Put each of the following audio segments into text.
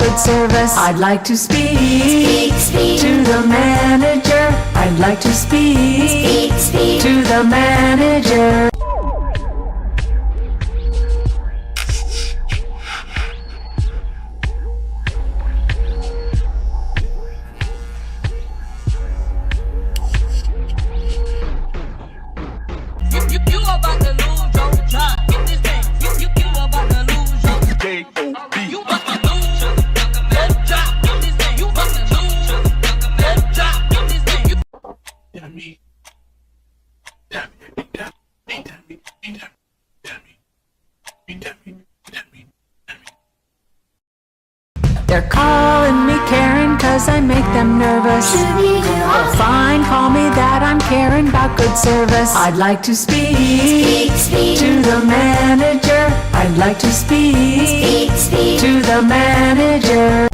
good service. I'd like to speak to the manager. I'd like to speak to the manager. You about to lose your job. Get this thing. You about to lose your K-O-B. You about to lose your job. Get this thing. You about to lose your job. Get this thing. They're calling me Karen 'cause I make them nervous. Oh fine, call me that, I'm Karen about good service. I'd like to speak to the manager. I'd like to speak to the manager.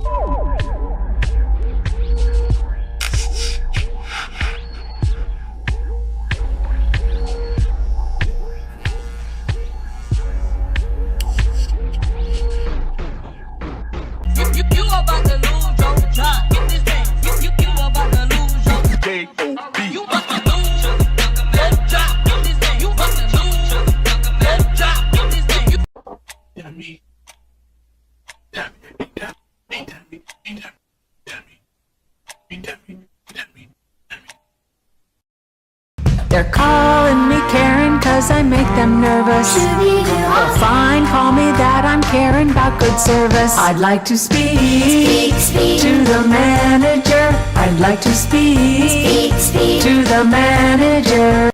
You about to lose your job. Get this thing. You about to lose your K-O-B. You about to lose your job. Get this thing. You about to lose your job. Get this thing. They're calling me Karen 'cause I make them nervous. Oh fine, call me that, I'm Karen about good service. I'd like to speak to the manager. I'd like to speak to the manager.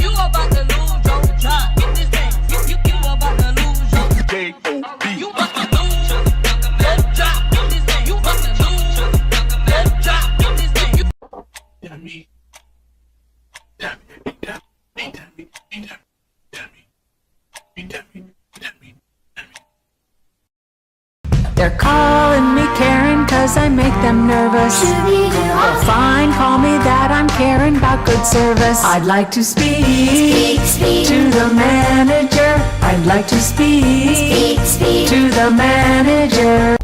You about to lose your job. Get this thing. You about to lose your K-O-B. You about to lose your job. Get this thing. You about to lose your job. Get this thing. They're calling me Karen 'cause I make them nervous. Oh fine, call me that, I'm Karen about good service. I'd like to speak to the manager. I'd like to speak to the manager.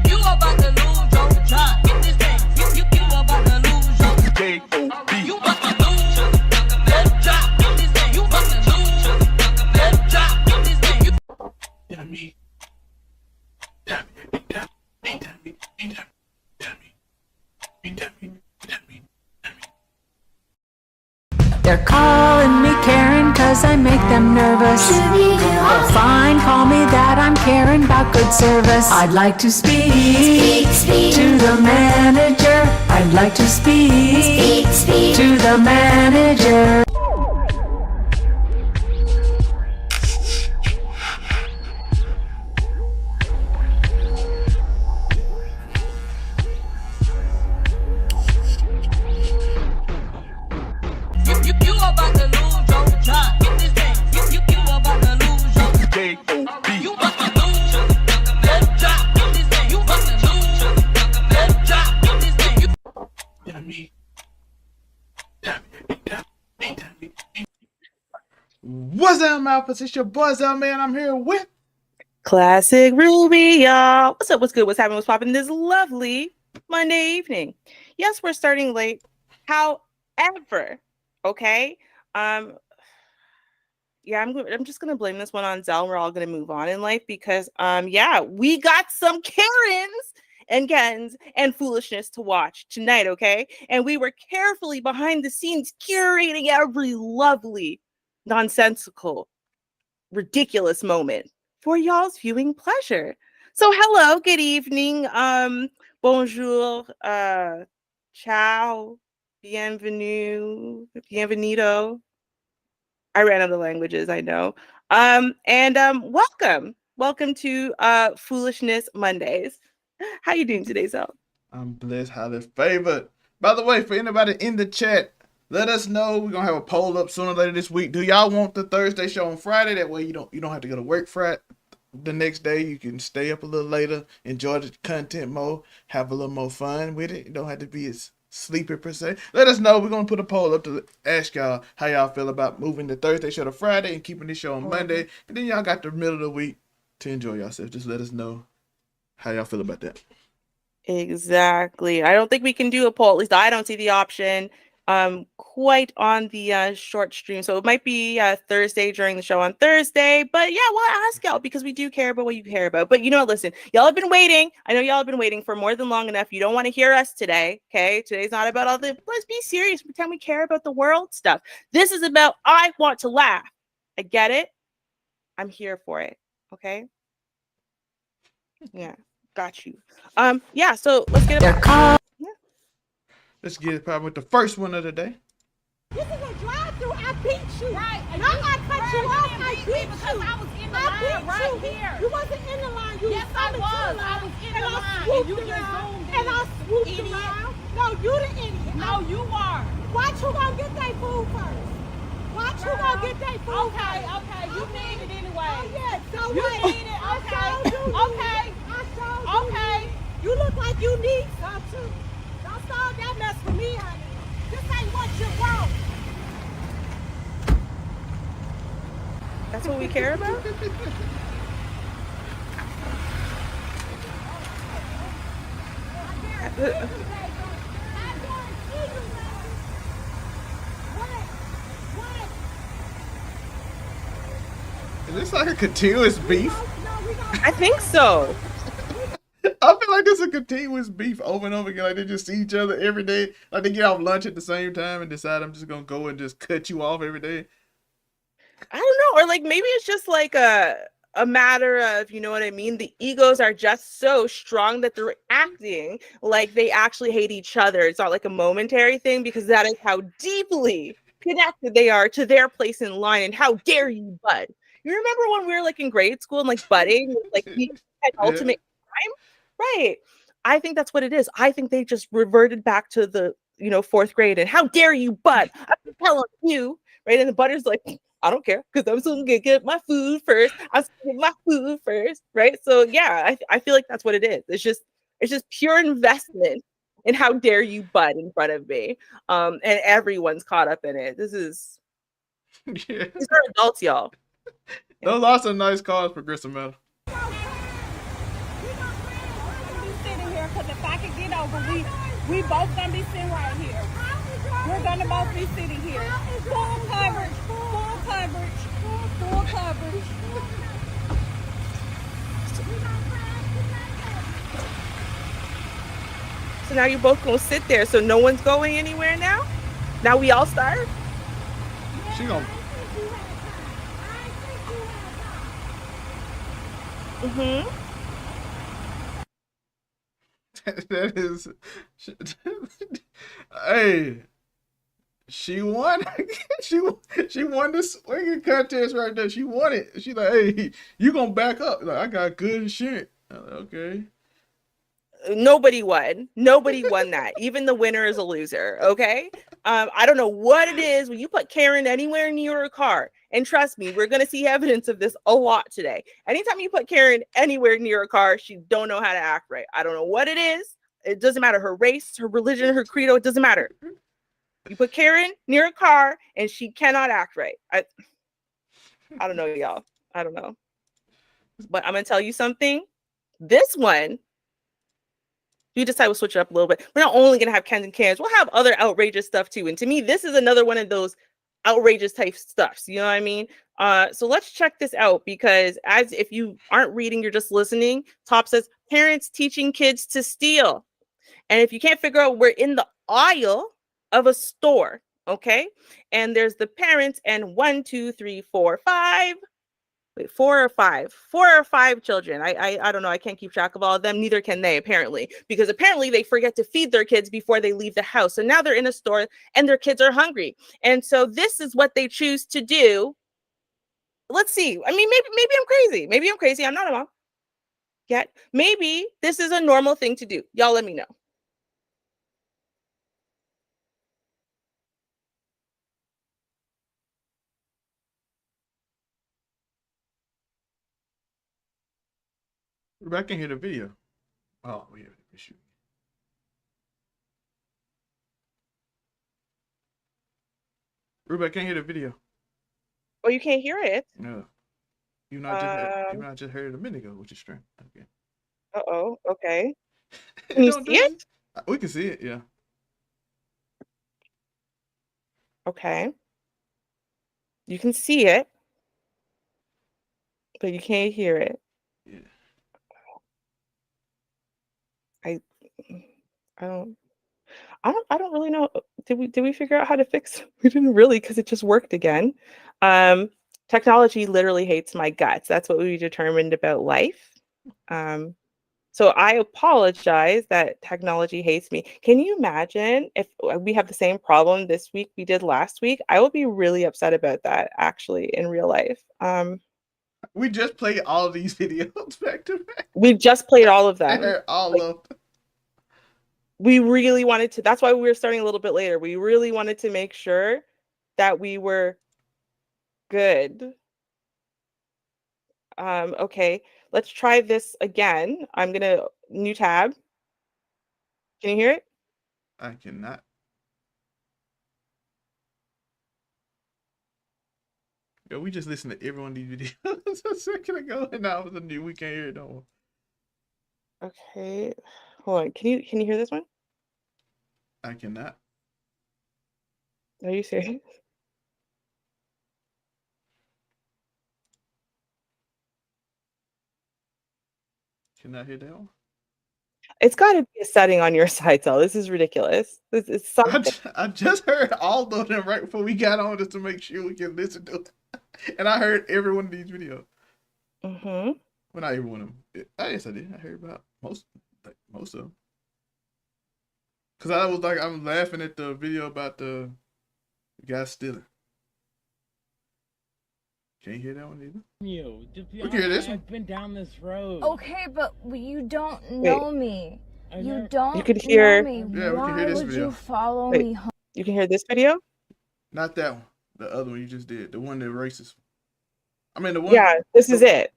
You about to lose your job. Get this thing. You about to lose your K-O-B. You about to lose your job. Get this thing. You about to lose your job. Get this thing. They're calling me Karen 'cause I make them nervous. Oh fine, call me that, I'm Karen about good service. I'd like to speak to the manager. I'd like to speak to the manager. You about to lose your job. Get this thing. You about to lose your K-O-B. You about to lose your job. Get this thing. You about to lose your job. Get this thing. What's up, Malphas? It's your boy, man. I'm here with Classic Ruby, y'all. What's up? What's good? What's happening? What's popping this lovely Monday evening? Yes, we're starting late. However, okay. Yeah, I'm just gonna blame this one on Zell. We're all gonna move on in life because yeah, we got some Karens and Kens and foolishness to watch tonight, okay? And we were carefully behind the scenes curating every lovely, nonsensical, ridiculous moment for y'all's viewing pleasure. So hello, good evening, bonjour, ciao, bienvenue, bienvenido. I ran out of languages, I know. Welcome to Foolishness Mondays. How you doing today, Zell? I'm blessed, highly favored. By the way, for anybody in the chat, let us know. We're gonna have a poll up sooner or later this week. Do y'all want the Thursday show on Friday? That way you don't have to go to work Friday. The next day you can stay up a little later, enjoy the content more, have a little more fun with it. You don't have to be as sleepy per se. Let us know. We're gonna put a poll up to ask y'all how y'all feel about moving the Thursday show to Friday and keeping this show on Monday. And then y'all got the middle of the week to enjoy yourself. Just let us know how y'all feel about that. Exactly. I don't think we can do a poll. At least I don't see the option quite on the short stream. So it might be Thursday during the show on Thursday. But yeah, we'll ask y'all because we do care about what you care about. But you know, listen, y'all have been waiting. I know y'all have been waiting for more than long enough. You don't want to hear us today. Okay. Today's not about all the let's be serious. Pretend we care about the world stuff. This is about I want to laugh. I get it. I'm here for it. Okay. Yeah. Got you. Yeah, so let's get it. Let's get it probably with the first one of the day. This is a drive-through. I beat you. Right. Not I cut you off. I beat you. Because I was in the line right here. You wasn't in the line. You yes, I was. I was in the line. And you just zoomed in. And I swooped around. No, you the idiot. No, you are. Watch who gonna get their food first. Watch who gonna get their food first. Okay. You need it anyway. Oh, yeah. So you need it. Okay. Okay. Okay. You look like you need some too. Don't start that mess for me, honey. This ain't what you want. That's what we care about? Is this like a continuous beef? I think so. I feel like this is a continuous beef over and over again. Like they just see each other every day. Like they get off lunch at the same time and decide I'm just gonna go and just cut you off every day. I don't know. Or like maybe it's just like a matter of, you know what I mean? The egos are just so strong that they're acting like they actually hate each other. It's not like a momentary thing because that is how deeply connected they are to their place in line. And how dare you, bud? You remember when we were like in grade school and like budding was like the ultimate crime? Right. I think that's what it is. I think they just reverted back to the, fourth grade and how dare you, bud? I'm telling you, right? And the butter's like, I don't care because I'm still gonna get my food first. I'm still gonna get my food first, right? So yeah, I feel like that's what it is. It's just pure investment in how dare you, bud, in front of me. And everyone's caught up in it. These are adults, y'all. Those are some nice cars, Progressive Metal. Because if I could get over, we both gonna be sitting right here. We're gonna both be sitting here. Full coverage, full coverage, full coverage. So now you're both gonna sit there. So no one's going anywhere now? Now we all start? She gonna. Mm-hmm. That is, hey, she won. she won the swinging contest right there. She won it. She's like, hey, you gonna back up? Like, I got good shit. Okay. Nobody won. Nobody won that. Even the winner is a loser. Okay. I don't know what it is when you put Karen anywhere near a car. And trust me, we're gonna see evidence of this a lot today. Anytime you put Karen anywhere near a car, she don't know how to act right. I don't know what it is. It doesn't matter her race, her religion, her credo. It doesn't matter. You put Karen near a car and she cannot act right. I don't know, y'all. I don't know. But I'm gonna tell you something. This one. You decide we'll switch it up a little bit. We're not only going to have Kens and Karens, we'll have other outrageous stuff too. And to me, this is another one of those outrageous type stuffs. You know what I mean? So let's check this out because as if you aren't reading, you're just listening. Top says parents teaching kids to steal. And if you can't figure out, we're in the aisle of a store. Okay. And there's the parents and 1, 2, 3, 4, 5. Wait, 4 or 5 children. I don't know. I can't keep track of all of them. Neither can they, apparently, because apparently they forget to feed their kids before they leave the house. So now they're in a store and their kids are hungry. And so this is what they choose to do. Let's see. I mean, maybe I'm crazy. Maybe I'm crazy. I'm not a mom yet. Maybe this is a normal thing to do. Y'all let me know. I can hear the video. Oh, yeah. Shoot. Ruby, I can't hear the video. Oh, you can't hear it? No. You not just heard it a minute ago, which is strange. Okay. Uh-oh. Okay. Can you see it? We can see it, yeah. Okay. You can see it, but you can't hear it. Yeah. I don't really know. Did we figure out how to fix? We didn't really, because it just worked again. Technology literally hates my guts. That's what we determined about life. So I apologize that technology hates me. Can you imagine if we have the same problem this week we did last week? I would be really upset about that, actually, in real life. We just played all of these videos back to back. We just played all of them. All of them. We really wanted to, that's why we were starting a little bit later. We really wanted to make sure that we were good. Okay, let's try this again. I'm gonna, new tab. Can you hear it? I cannot. Yo, we just listened to every one of these videos a second ago, and now with the new, we can't hear it no more. Okay, hold on. Can you hear this one? I cannot. Are you serious? Cannot hear that one. It's got to be a setting on your side, though. This is ridiculous. This is something. I just heard all of them right before we got on just to make sure we can listen to it. And I heard every one of these videos. Mm-hmm. Well, not every one of them. I guess I did. I heard about most of them. Because I was laughing at the video about the guy stealing. Can't hear that one either. We can hear this one. I've been down this road. Okay, but you don't know me. You don't You could hear. know me. Yeah, we can hear this Why would video. you follow Wait. me home? You can hear this video? Not that one. The other one you just did. The one that racist. I mean, the one. Yeah, this is it.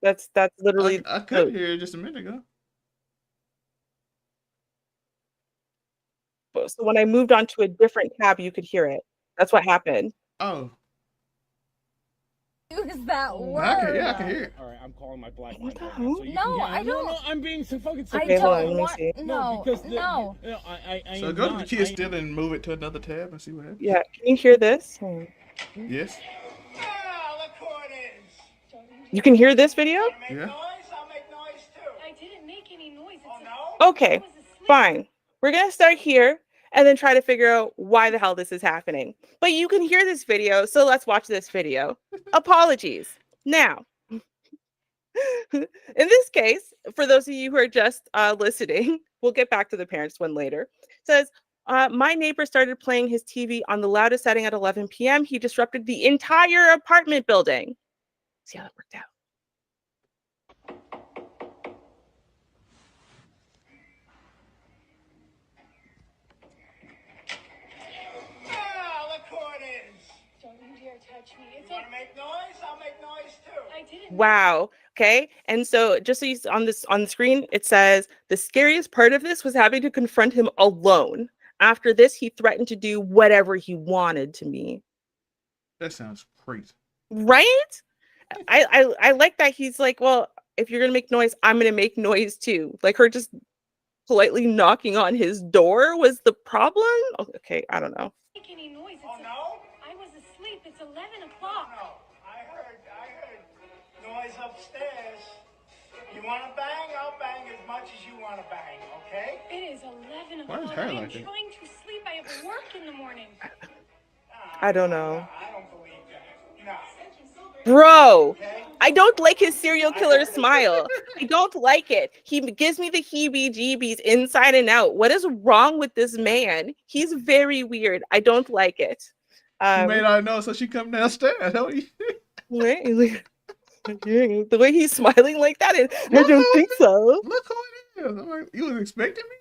That's literally. I couldn't hear it just a minute ago. So when I moved on to a different tab, you could hear it. That's what happened. Oh. Use that word. I can hear it. All right, I'm calling my black What friend the right now, hell? so you No, can I don't. No, I'm being so fucking I Okay, hold on, don't let me want. see. No, because no. I So am go to not- the kids I- stealing and move it to another tab and see what happens. Yeah, can you hear this? Yes. You can hear this video? Yeah. I didn't make any noise. Okay, fine. We're gonna start here and then try to figure out why the hell this is happening. But you can hear this video, so let's watch this video. Apologies. Now, in this case, for those of you who are just listening, we'll get back to the parents one later. It says, my neighbor started playing his TV on the loudest setting at 11 p.m. He disrupted the entire apartment building. See how that worked out. Wow. Okay. And so just so you on the screen, it says the scariest part of this was having to confront him alone. After this, he threatened to do whatever he wanted to me. That sounds crazy. Right? I like that he's like, well, if you're gonna make noise, I'm gonna make noise too. Like her just politely knocking on his door was the problem. Okay, I don't know. Make any noise. I was asleep. It's 11 o'clock. No, I heard noise upstairs. You want to bang? I'll bang as much as you want to bang, okay? It is 11 Why is o'clock. her I'm like that? trying to sleep. I have work in the morning. I don't know. I don't believe that. No. Bro, I don't like his serial killer smile. I don't like it. He gives me the heebie-jeebies inside and out. What is wrong with this man? He's very weird. I don't like it. You may not know, so she come downstairs. Don't you? The way he's smiling like that, I don't think so. Look who it is. I'm like, you was expecting me?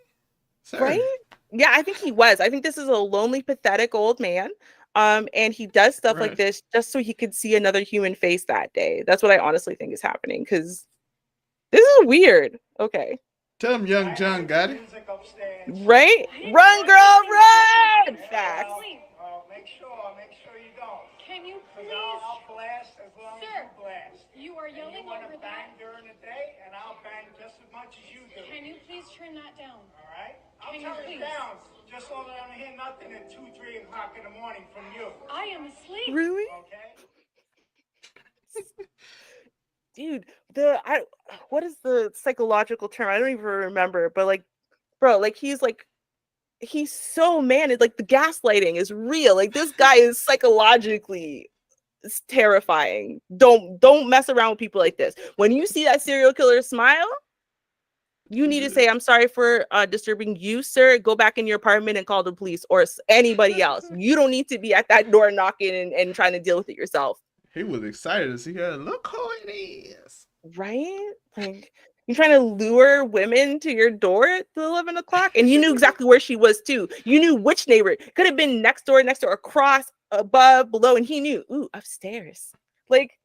Sir. Right? Yeah, I think he was. I think this is a lonely, pathetic old man. And he does stuff like Right. this just so he could see another human face that day. That's what I honestly think is happening, because this is weird. Okay. Tell him Young John got it. Music upstairs. Right? Run, girl, run! Facts. Make sure you don't. Can you please? I'll blast as long as Sir, you blast. you are And yelling you want over to that. bang during the day, and I'll bang just as much as you do. Can you please turn that down? All right? I'll Can you turn it please? down, just so that I don't hear nothing at 2, 3 o'clock in the morning from you. I am asleep. Really? Okay? Dude, what is the psychological term? I don't even remember, but like, bro, like he's so managed. Like the gaslighting is real. Like this guy is psychologically terrifying. Don't mess around with people like this. When you see that serial killer smile, you need to say, "I'm sorry for disturbing you, sir. Go back in your apartment and call the police or anybody else. You don't need to be at that door knocking and trying to deal with it yourself." He was excited to see her. Look who it is. Right? Like you're trying to lure women to your door at 11 o'clock, and you knew exactly where she was too. You knew which neighbor. Could have been next door, across, above, below, and he knew. Ooh, upstairs. Like,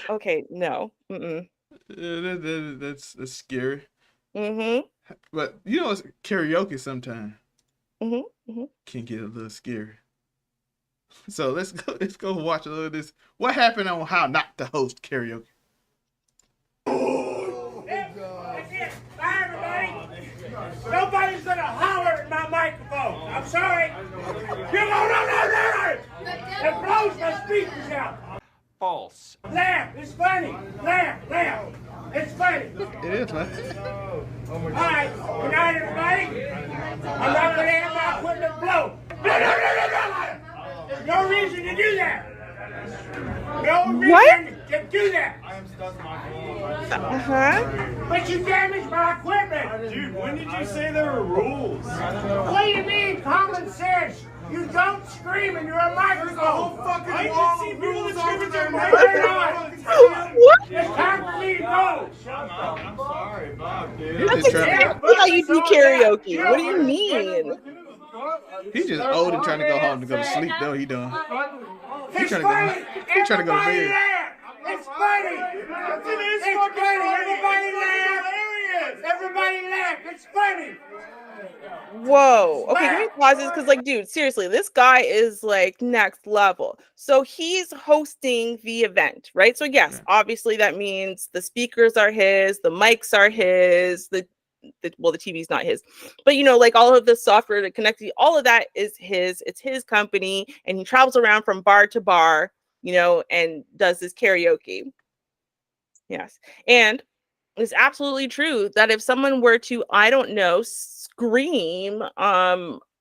okay, no. Mm-mm. That's scary. Mm-hmm. But you know, it's karaoke sometimes Mm-hmm. Mm-hmm. can get a little scary. So let's go watch a little of this. What happened on how not to host karaoke? That's it. Bye, everybody. Nobody's gonna holler at my microphone. I'm sorry. You no. It blows my speakers out. False. Laugh. It's funny. Laugh. It's funny. It is, man. All right. Good night, everybody. I'm not gonna have my equipment blow. No. There's no reason to do that. No reason to do that. Uh-huh. But you damaged my equipment. Dude, when did you say there were rules? What do you mean, common sense? You don't scream in your microphone. I can see people that scream at their What? It's time for me to go. I'm sorry, Bob, dude. He's just trying to, That's how you do karaoke. What do you mean? he's just old and trying to go home to go to sleep. Though he done. It's trying to go- funny. he trying to go to Everybody bed. laugh. It's funny. It's funny. Everybody laugh. Everybody laugh. It's funny. Whoa. Okay, give me pauses because, like, dude, seriously, this guy is like next level. So he's hosting the event, right? So yes, obviously that means the speakers are his, the mics are his, the TV's not his, but you know, like all of the software to connect to all of that is his. It's his company, and he travels around from bar to bar, you know, and does this karaoke. Yes, and it's absolutely true that if someone were to, I don't know, scream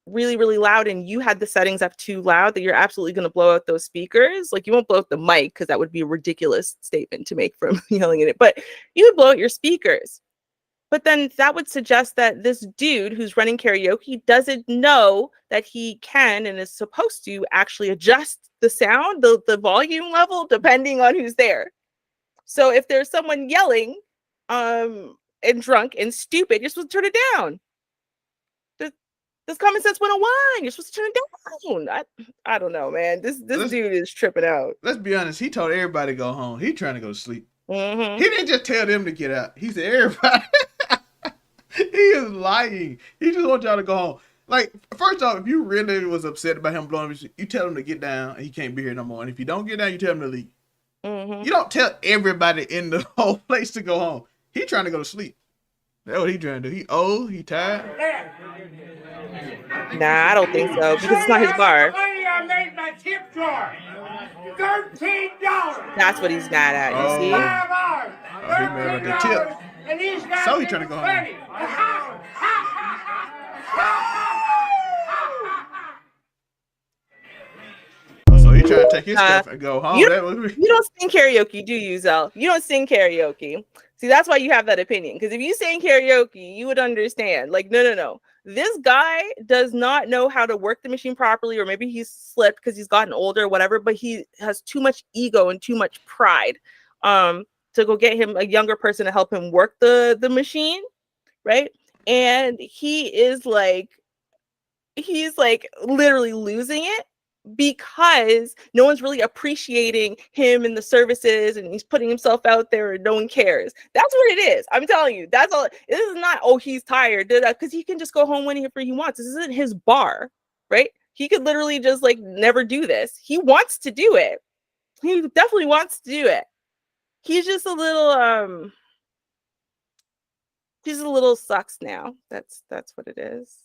really, really loud, and you had the settings up too loud, that you're absolutely going to blow out those speakers. Like, you won't blow out the mic because that would be a ridiculous statement to make from yelling in it, but you would blow out your speakers. But then that would suggest that this dude who's running karaoke doesn't know that he can and is supposed to actually adjust the sound, the volume level, depending on who's there. So if there's someone yelling and drunk and stupid, you're supposed to turn it down. This common sense 101. You're supposed to turn it down. I don't know, man. This dude is tripping out. Let's be honest. He told everybody to go home. He trying to go to sleep. Mm-hmm. He didn't just tell them to get out. He said everybody. He is lying. He just wants y'all to go home. Like, first off, if you really was upset about him blowing, you tell him to get down. And he can't be here no more. And if you don't get down, you tell him to leave. Mm-hmm. You don't tell everybody in the whole place to go home. He trying to go to sleep. That's what he trying to do. He old. He tired. Nah, I don't think so, because it's not his bar. Money I made my tip jar. $13. That's what he's mad at, you see? 5 hours. He mad about the tip. And these guys So he think trying to go it's home. funny. So he trying to take his stuff and go home. You That was You don't sing karaoke, do you, Zell? You don't sing karaoke. See, that's why you have that opinion. Because if you sang karaoke, you would understand. Like, no. This guy does not know how to work the machine properly, or maybe he's slipped because he's gotten older or whatever, but he has too much ego and too much pride to go get him a younger person to help him work the machine, right? And he is like he's like literally losing it because no one's really appreciating him and the services, and he's putting himself out there and no one cares. That's what it is. I'm telling you, that's all. This is not, oh, he's tired, because he can just go home whenever he wants. This isn't his bar, right? He could literally just like never do this. He wants to do it. He definitely wants to do it. He's just a little he's a little sucks now. That's what it is.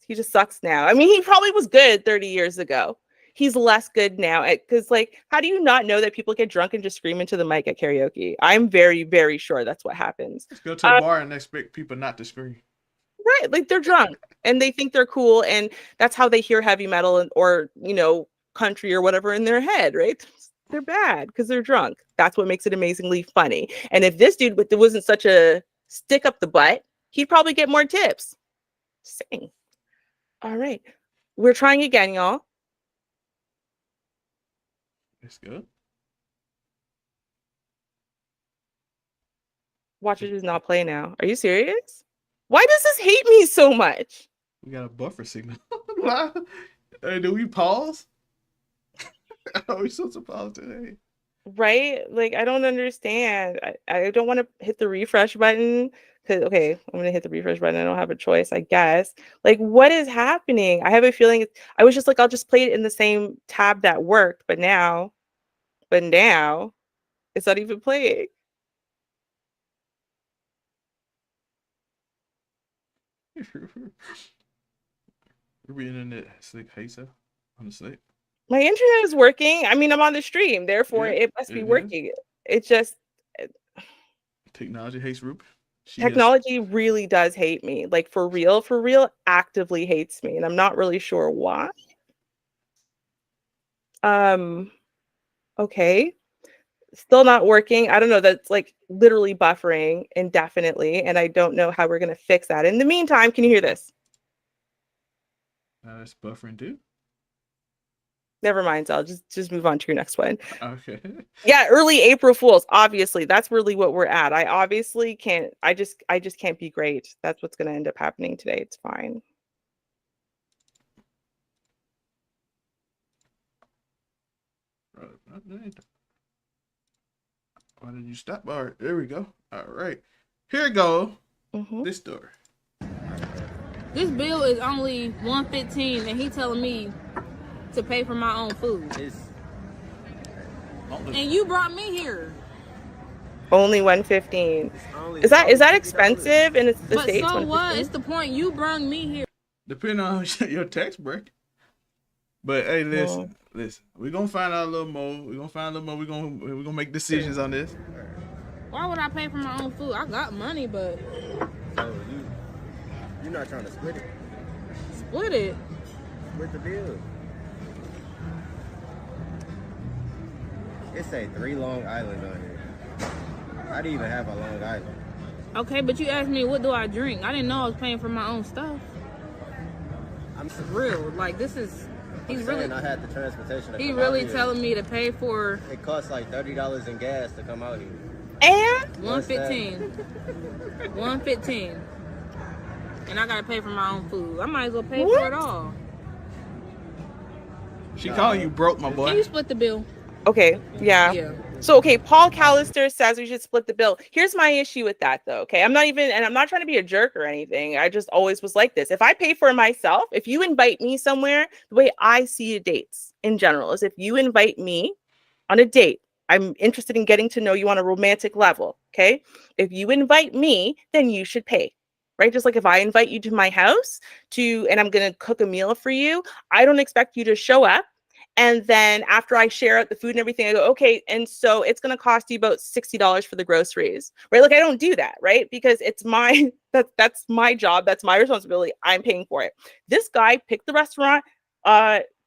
He just sucks now. I mean, he probably was good 30 years ago. He's less good now because like, how do you not know that people get drunk and just scream into the mic at karaoke? I'm very, very sure that's what happens. Let's go to a bar and expect people not to scream. Right, like they're drunk and they think they're cool, and that's how they hear heavy metal or country or whatever in their head, right? They're bad because they're drunk. That's what makes it amazingly funny. And if this dude wasn't such a stick up the butt, he'd probably get more tips. Sing. All right, we're trying again, y'all. It's good. Watch it does not play now. Are you serious? Why does this hate me so much? We got a buffer signal. Hey, do we pause? Are we supposed to pause today? Right? Like, I don't understand. I don't want to hit the refresh button because, okay, I'm going to hit the refresh button. I don't have a choice, I guess. Like, what is happening? I have a feeling I was just like, I'll just play it in the same tab that worked, but now it's not even playing. Your internet slick hater on the slate. My internet is working. I mean, I'm on the stream, therefore it must be working. It's just technology hates Ruby. Technology really does hate me. Like for real, actively hates me, and I'm not really sure why. Okay. Still not working. I don't know. That's like literally buffering indefinitely, and I don't know how we're gonna fix that. In the meantime, can you hear this? It's buffering too. Never mind. So I'll just move on to your next one. Okay. Yeah, early April Fools. Obviously, that's really what we're at. I obviously can't. I just can't be great. That's what's gonna end up happening today. It's fine. Why did you stop? All right, there we go. All right, here we go. This door. This bill is only $115, and he telling me to pay for my own food. And you brought me here. Only $115. Is that expensive? And it's the but States. So what? It's the point. You brought me here. Depending on your tax break. But hey, listen. We're gonna find out a little more. We're gonna make decisions on this. Why would I pay for my own food? I got money, but so you're not trying to split it. Split it. Split the bill. It say 3 Long Island on here. How do you even have a Long Island? Okay, but you asked me what do I drink. I didn't know I was paying for my own stuff. I'm real. Like this is. He's really. I had the transportation. He really telling me to pay for. It costs like $30 in gas to come out here. And $115. $115. And I gotta pay for my own food. I might as well pay for it all. She calling you broke, my boy. Can you split the bill? Okay. Yeah. So, okay, Paul Callister says we should split the bill. Here's my issue with that, though, okay? I'm not trying to be a jerk or anything. I just always was like this. If I pay for it myself, if you invite me somewhere, the way I see dates in general is if you invite me on a date, I'm interested in getting to know you on a romantic level, okay? If you invite me, then you should pay, right? Just like if I invite you to my house and I'm going to cook a meal for you, I don't expect you to show up. And then after I share out the food and everything, I go, okay, and so it's going to cost you about $60 for the groceries, right? Like I don't do that, right? Because it's that's my job. That's my responsibility. I'm paying for it. This guy picked the restaurant,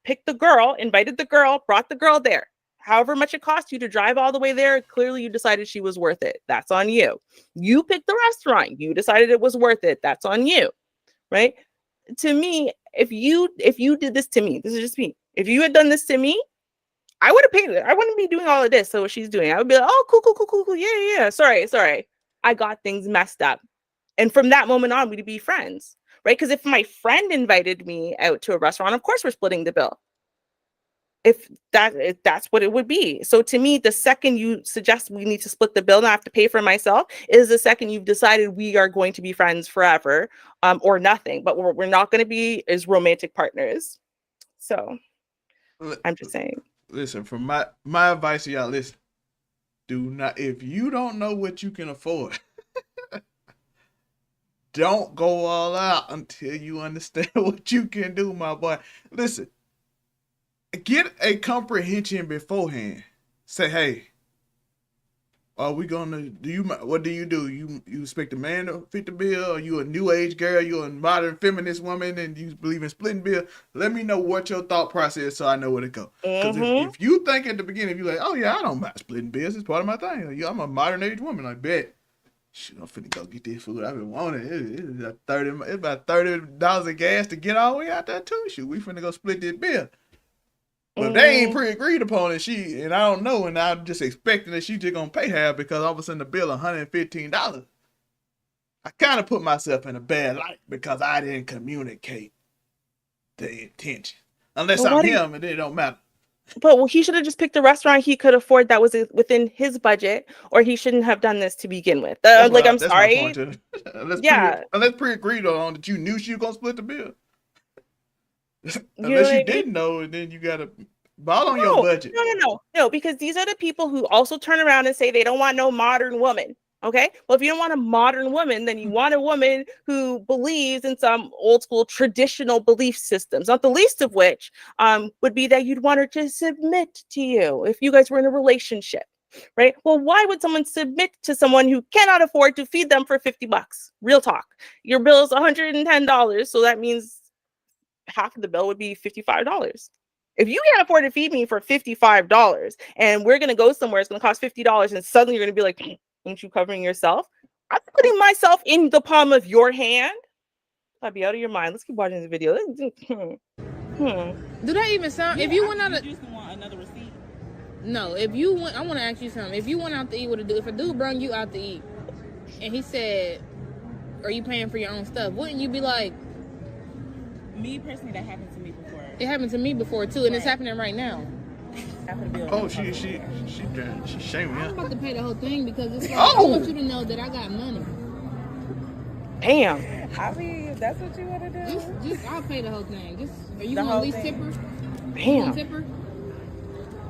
picked the girl, invited the girl, brought the girl there. However much it cost you to drive all the way there, clearly you decided she was worth it. That's on you. You picked the restaurant. You decided it was worth it. That's on you, right? To me, if you did this to me, this is just me. If you had done this to me, I would have paid it. I wouldn't be doing all of this. So what she's doing, I would be like, oh, cool. Yeah. Sorry. I got things messed up. And from that moment on, we'd be friends. right? Because if my friend invited me out to a restaurant, of course we're splitting the bill. If that's what it would be. So to me, the second you suggest we need to split the bill and I have to pay for myself is the second you've decided we are going to be friends forever, or nothing. But we're not going to be as romantic partners. So I'm just saying. Listen, from my advice to y'all, listen. Do not, if you don't know what you can afford, don't go all out until you understand what you can do, my boy. Listen. Get a comprehension beforehand. Say, hey, are we gonna what do? You expect a man to fit the bill? Are you a new age girl? You a modern feminist woman and you believe in splitting bill? Let me know what your thought process is so I know where to go. Because if you think at the beginning, you're like, oh yeah, I don't mind splitting bills, it's part of my thing. Like, I'm a modern age woman, I bet. Shoot, I'm finna go get this food. I've been wanting it. It's about $30 of gas to get all the way out there too. Shoot, we finna go split this bill. But they ain't pre-agreed upon it. And I don't know, and I'm just expecting that she just gonna pay half because all of a sudden the bill $115. I kind of put myself in a bad light because I didn't communicate the intention. Unless I'm him, and then it don't matter. But he should have just picked a restaurant he could afford that was within his budget, or he shouldn't have done this to begin with. I'm sorry. Unless pre-agreed on that you knew she was gonna split the bill. Unless you didn't know, and then you gotta ball on your budget. No, because these are the people who also turn around and say they don't want no modern woman. Okay, well, if you don't want a modern woman, then you want a woman who believes in some old school traditional belief systems. Not the least of which would be that you'd want her to submit to you if you guys were in a relationship, right? Well, why would someone submit to someone who cannot afford to feed them for $50? Real talk. Your bill is $110, so that means half of the bill would be $55. If you can't afford to feed me for $55 and we're going to go somewhere, it's going to cost $50 and suddenly you're going to be like, aren't you covering yourself? I'm putting myself in the palm of your hand. I'd be out of your mind. Let's keep watching this video. Do that even sound, if you went out of, you just want another receipt? No, if you went, I want to ask you something. If you went out to eat with a dude, if a dude brought you out to eat and he said, are you paying for your own stuff? Wouldn't you be like, me personally, that happened to me before. It happened to me before too, and it's happening right now. Oh, she shaming me. I'm about to pay the whole thing because it's like, I want you to know that I got money. Damn. I mean, if that's what you want to do. Just I'll pay the whole thing. Just are you gonna at least tip her? Damn. Tipper?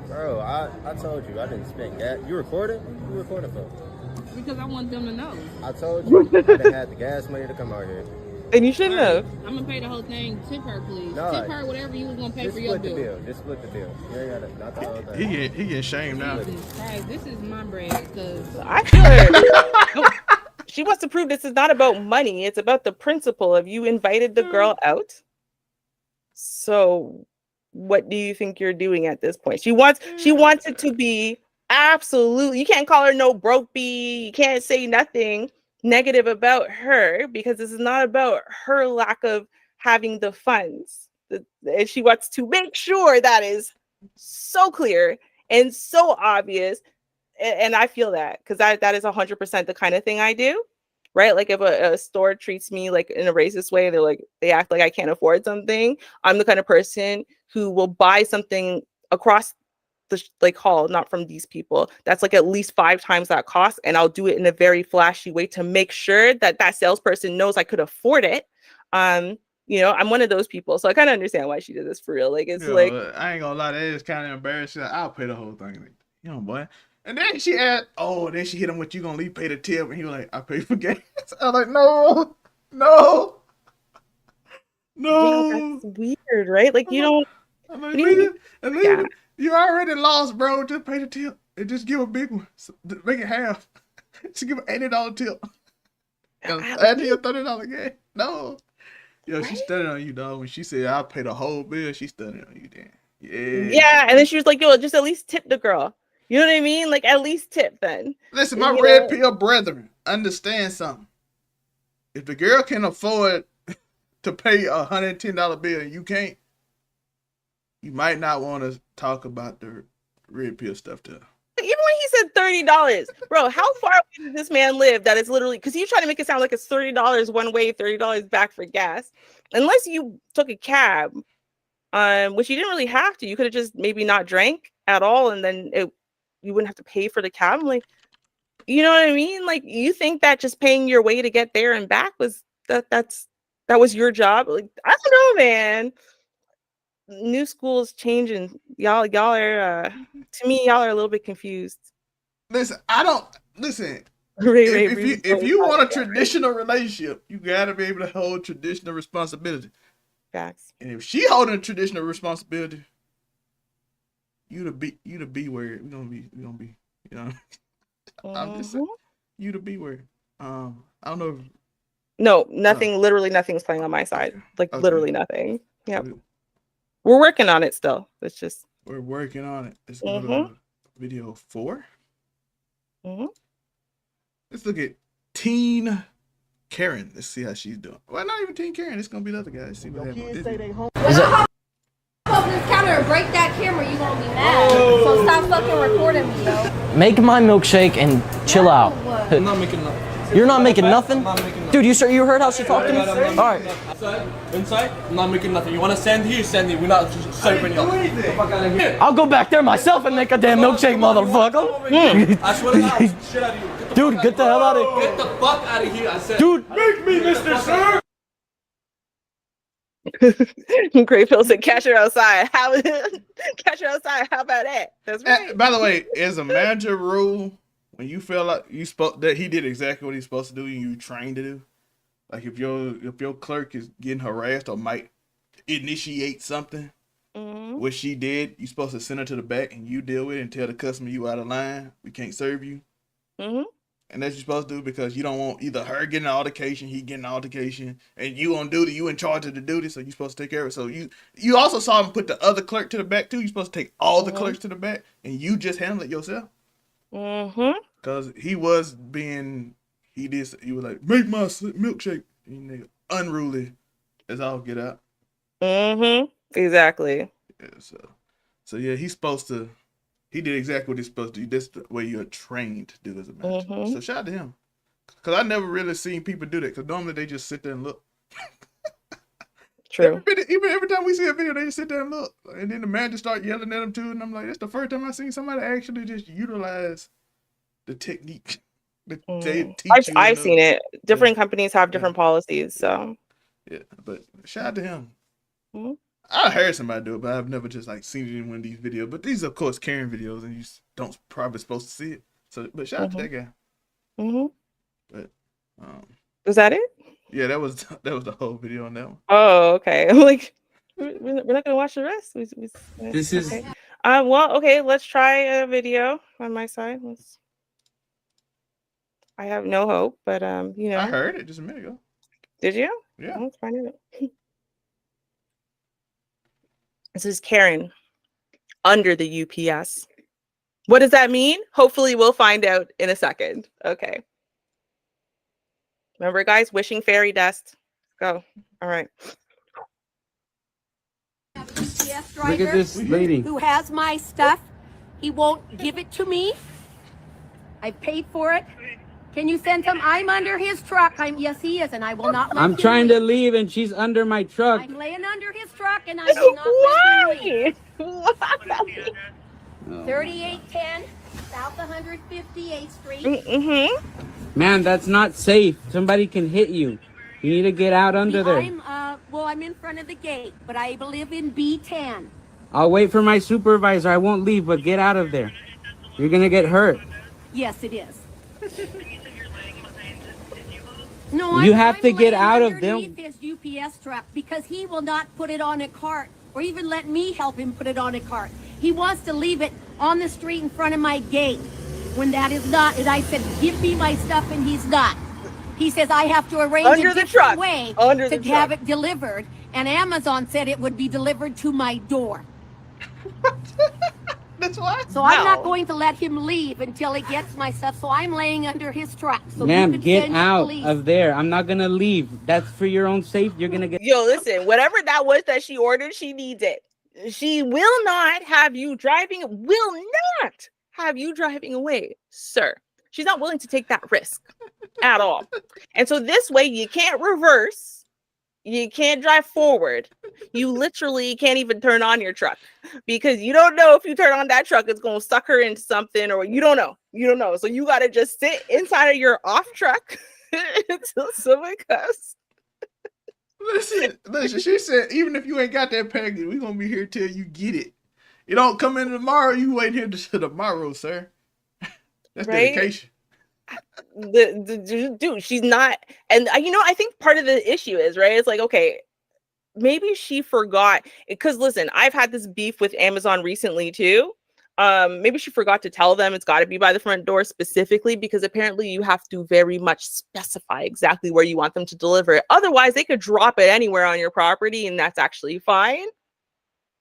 Bro, I told you I didn't spend gas. You recording? You recording for? Because I want them to know. I told you I didn't have the gas money to come out here. And you shouldn't have. I'm gonna pay the whole thing. Tip her, please. No, tip her whatever you was gonna pay for your bill. Just split the bill. You ain't gotta, not the whole thing. He getting shamed now. Christ, this is my bread because I feel it. She wants to prove this is not about money. It's about the principle of you invited the girl out. So what do you think you're doing at this point? She wants it to be absolutely, you can't call her no broke bee. You can't say nothing negative about her because this is not about her lack of having the funds. And she wants to make sure that is so clear and so obvious. And I feel that because that is 100% the kind of thing I do, right? Like if a store treats me like in a racist way, they act like I can't afford something. I'm the kind of person who will buy something across the hall, not from these people, that's like at least 5 times that cost, and I'll do it in a very flashy way to make sure that salesperson knows I could afford it. I'm one of those people, so I kind of understand why she did this for real. Like it's like, I ain't gonna lie, that is kind of embarrassing. I'll pay the whole thing, boy. And then she asked, then she hit him with, you gonna pay the tip, and he was like, I pay for gas. I was like, no. Yeah, that's weird, right? Like you don't. I'm like, you already lost, bro. Just pay the tip and just give a big one. Make it half. Just give an $80 tip. Add to your $30 gas. No. Yo, she studied on you, dog. When she said I'll pay the whole bill, she studied on you then. Yeah, and then she was like, yo, just at least tip the girl. You know what I mean? Like at least tip then. Listen, my red pill brethren, understand something. If the girl can afford to pay a $110 bill and you can't, you might not want to talk about the red pill stuff to her. Even when he said $30, bro. How far away did this man live? That is literally because he's trying to make it sound like it's $30 one way, $30 back for gas. Unless you took a cab, which you didn't really have to. You could have just maybe not drank at all, and then you wouldn't have to pay for the cab. I'm like, you know what I mean? Like, you think that just paying your way to get there and back was that was your job? Like, I don't know, man. New school is changing. Y'all are to me, y'all are a little bit confused. Listen, I don't listen. Ray, If you want a traditional relationship, you gotta be able to hold traditional responsibility. Facts. And if she holding traditional responsibility, you the B word. We're gonna be, you know. I'm just saying, you the B word. I don't know. No, nothing. Literally nothing's playing on my side. Like Okay. literally nothing. Yep. We're working on it still. It's just we're working on it. Let's go to video 4. Let's look at Teen Karen. Let's see how she's doing. Well, not even Teen Karen. It's gonna be the other guy. Let's see what happens. When I hop over this counter and break that camera, you gonna be mad. So stop fucking recording me, yo. Make my milkshake and chill out. I'm not making nothing. You're not making nothing? Dude, you heard how she talked to me? All right. Inside, I'm not making nothing. You want to send here, send here. We're not serving you. I'll go back there myself and make a damn milkshake, motherfucker. I swear to God, I'll shit out of you. Dude, get the hell out of here. Get the fuck out of here, I said. Dude, make me, Mr. Sir. Great Phil said, "Catch her outside." Catch her outside? How about that? That's right. By the way, as a manager rule, when you feel like that he did exactly what he's supposed to do, and you trained to do, like if your clerk is getting harassed or might initiate something, what she did, you're supposed to send her to the back and you deal with it and tell the customer you out of line. We can't serve you. And that's what you're supposed to do because you don't want either her getting an altercation, he getting an altercation, and you on duty, you in charge of the duty, so you're supposed to take care of it. So you also saw him put the other clerk to the back too. You're supposed to take all the clerks to the back and you just handle it yourself. Because he was like, make my milkshake. And nigga, unruly as all get out. Exactly. Yeah, so yeah, he did exactly what he's supposed to do. That's the way you're trained to do as a manager. So shout out to him. Because I never really seen people do that. Because normally they just sit there and look. True. Every time we see a video, they just sit there and look. And then the manager start yelling at them too. And I'm like, that's the first time I seen somebody actually just utilize the technique. I've seen it. Different companies have different policies. So yeah, but shout out to him. I heard somebody do it, but I've never just like seen it in one of these videos. But these are, of course, Karen videos, and you don't probably supposed to see it. So, but shout out to that guy. But was that it? Yeah, that was the whole video on that one. Oh, okay. I'm like, we're not gonna watch the rest. This is okay. Well, okay. Let's try a video on my side. I have no hope, but you know. I heard it just a minute ago. Did you? Yeah. Let's find it. This is Karen under the UPS. What does that mean? Hopefully we'll find out in a second. Okay. Remember, guys, wishing fairy dust. Go. All right. Look at this lady who has my stuff. He won't give it to me. I paid for it. Can you send him? I'm under his truck. Yes, he is, and I will not let him trying to leave, and she's under my truck. I'm laying under his truck, and I will not let him leave. 3810 South 158th Street. Man, that's not safe. Somebody can hit you. You need to get out under there. I'm in front of the gate, but I live in B10. I'll wait for my supervisor. I won't leave, but get out of there. You're gonna get hurt. Yes, it is. No, you have to get out of them. His UPS truck because he will not put it on a cart or even let me help him put it on a cart. He wants to leave it on the street in front of my gate when that is not. And I said, give me my stuff, and he's not. He says I have to arrange a different way to have it delivered. And Amazon said it would be delivered to my door. That's why. So I'm not going to let him leave until he gets my stuff. So I'm laying under his truck. So ma'am, get out of there. I'm not gonna leave. That's for your own safety. You're gonna get. Yo, listen. Whatever that was that she ordered, she needs it. She will not have you driving. Will not have you driving away, sir. She's not willing to take that risk at all. And so this way, you can't reverse. You can't drive forward. You literally can't even turn on your truck because you don't know if you turn on that truck, it's going to suck her into something, or you don't know. You don't know. So you got to just sit inside of your off truck until someone comes. Listen, she said, even if you ain't got that package, we're going to be here till you get it. You don't come in tomorrow, you wait here till tomorrow, sir. That's dedication. Dude, she's not. And, I think part of the issue is, right, it's like, okay, maybe she forgot. Because, listen, I've had this beef with Amazon recently, too. Maybe she forgot to tell them it's got to be by the front door specifically, because apparently you have to very much specify exactly where you want them to deliver it. Otherwise, they could drop it anywhere on your property, and that's actually fine.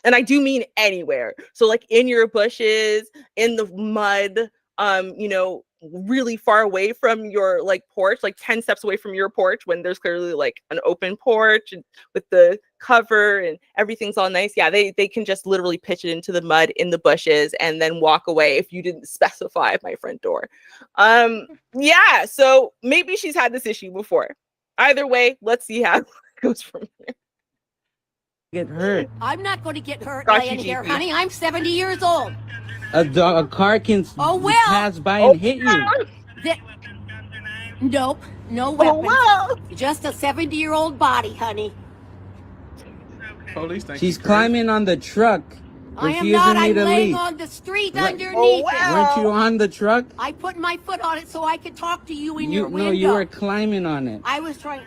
And I do mean anywhere. So like in your bushes, in the mud, really far away from your like porch, like 10 steps away from your porch when there's clearly like an open porch and with the cover and everything's all nice. Yeah, they can just literally pitch it into the mud in the bushes and then walk away if you didn't specify my front door. Yeah, so maybe she's had this issue before. Either way, let's see how it goes from here. Get hurt. I'm not going to get hurt Got laying you, here, GP. honey. I'm 70 years old. A car can pass by and hit you. Nope, no weapons. wow. Just a 70-year-old body, honey. Police think She's climbing on the truck. I am not. I'm laying on the street underneath it. Weren't you on the truck? I put my foot on it so I could talk to you in your window. No, you were climbing on it. I was trying.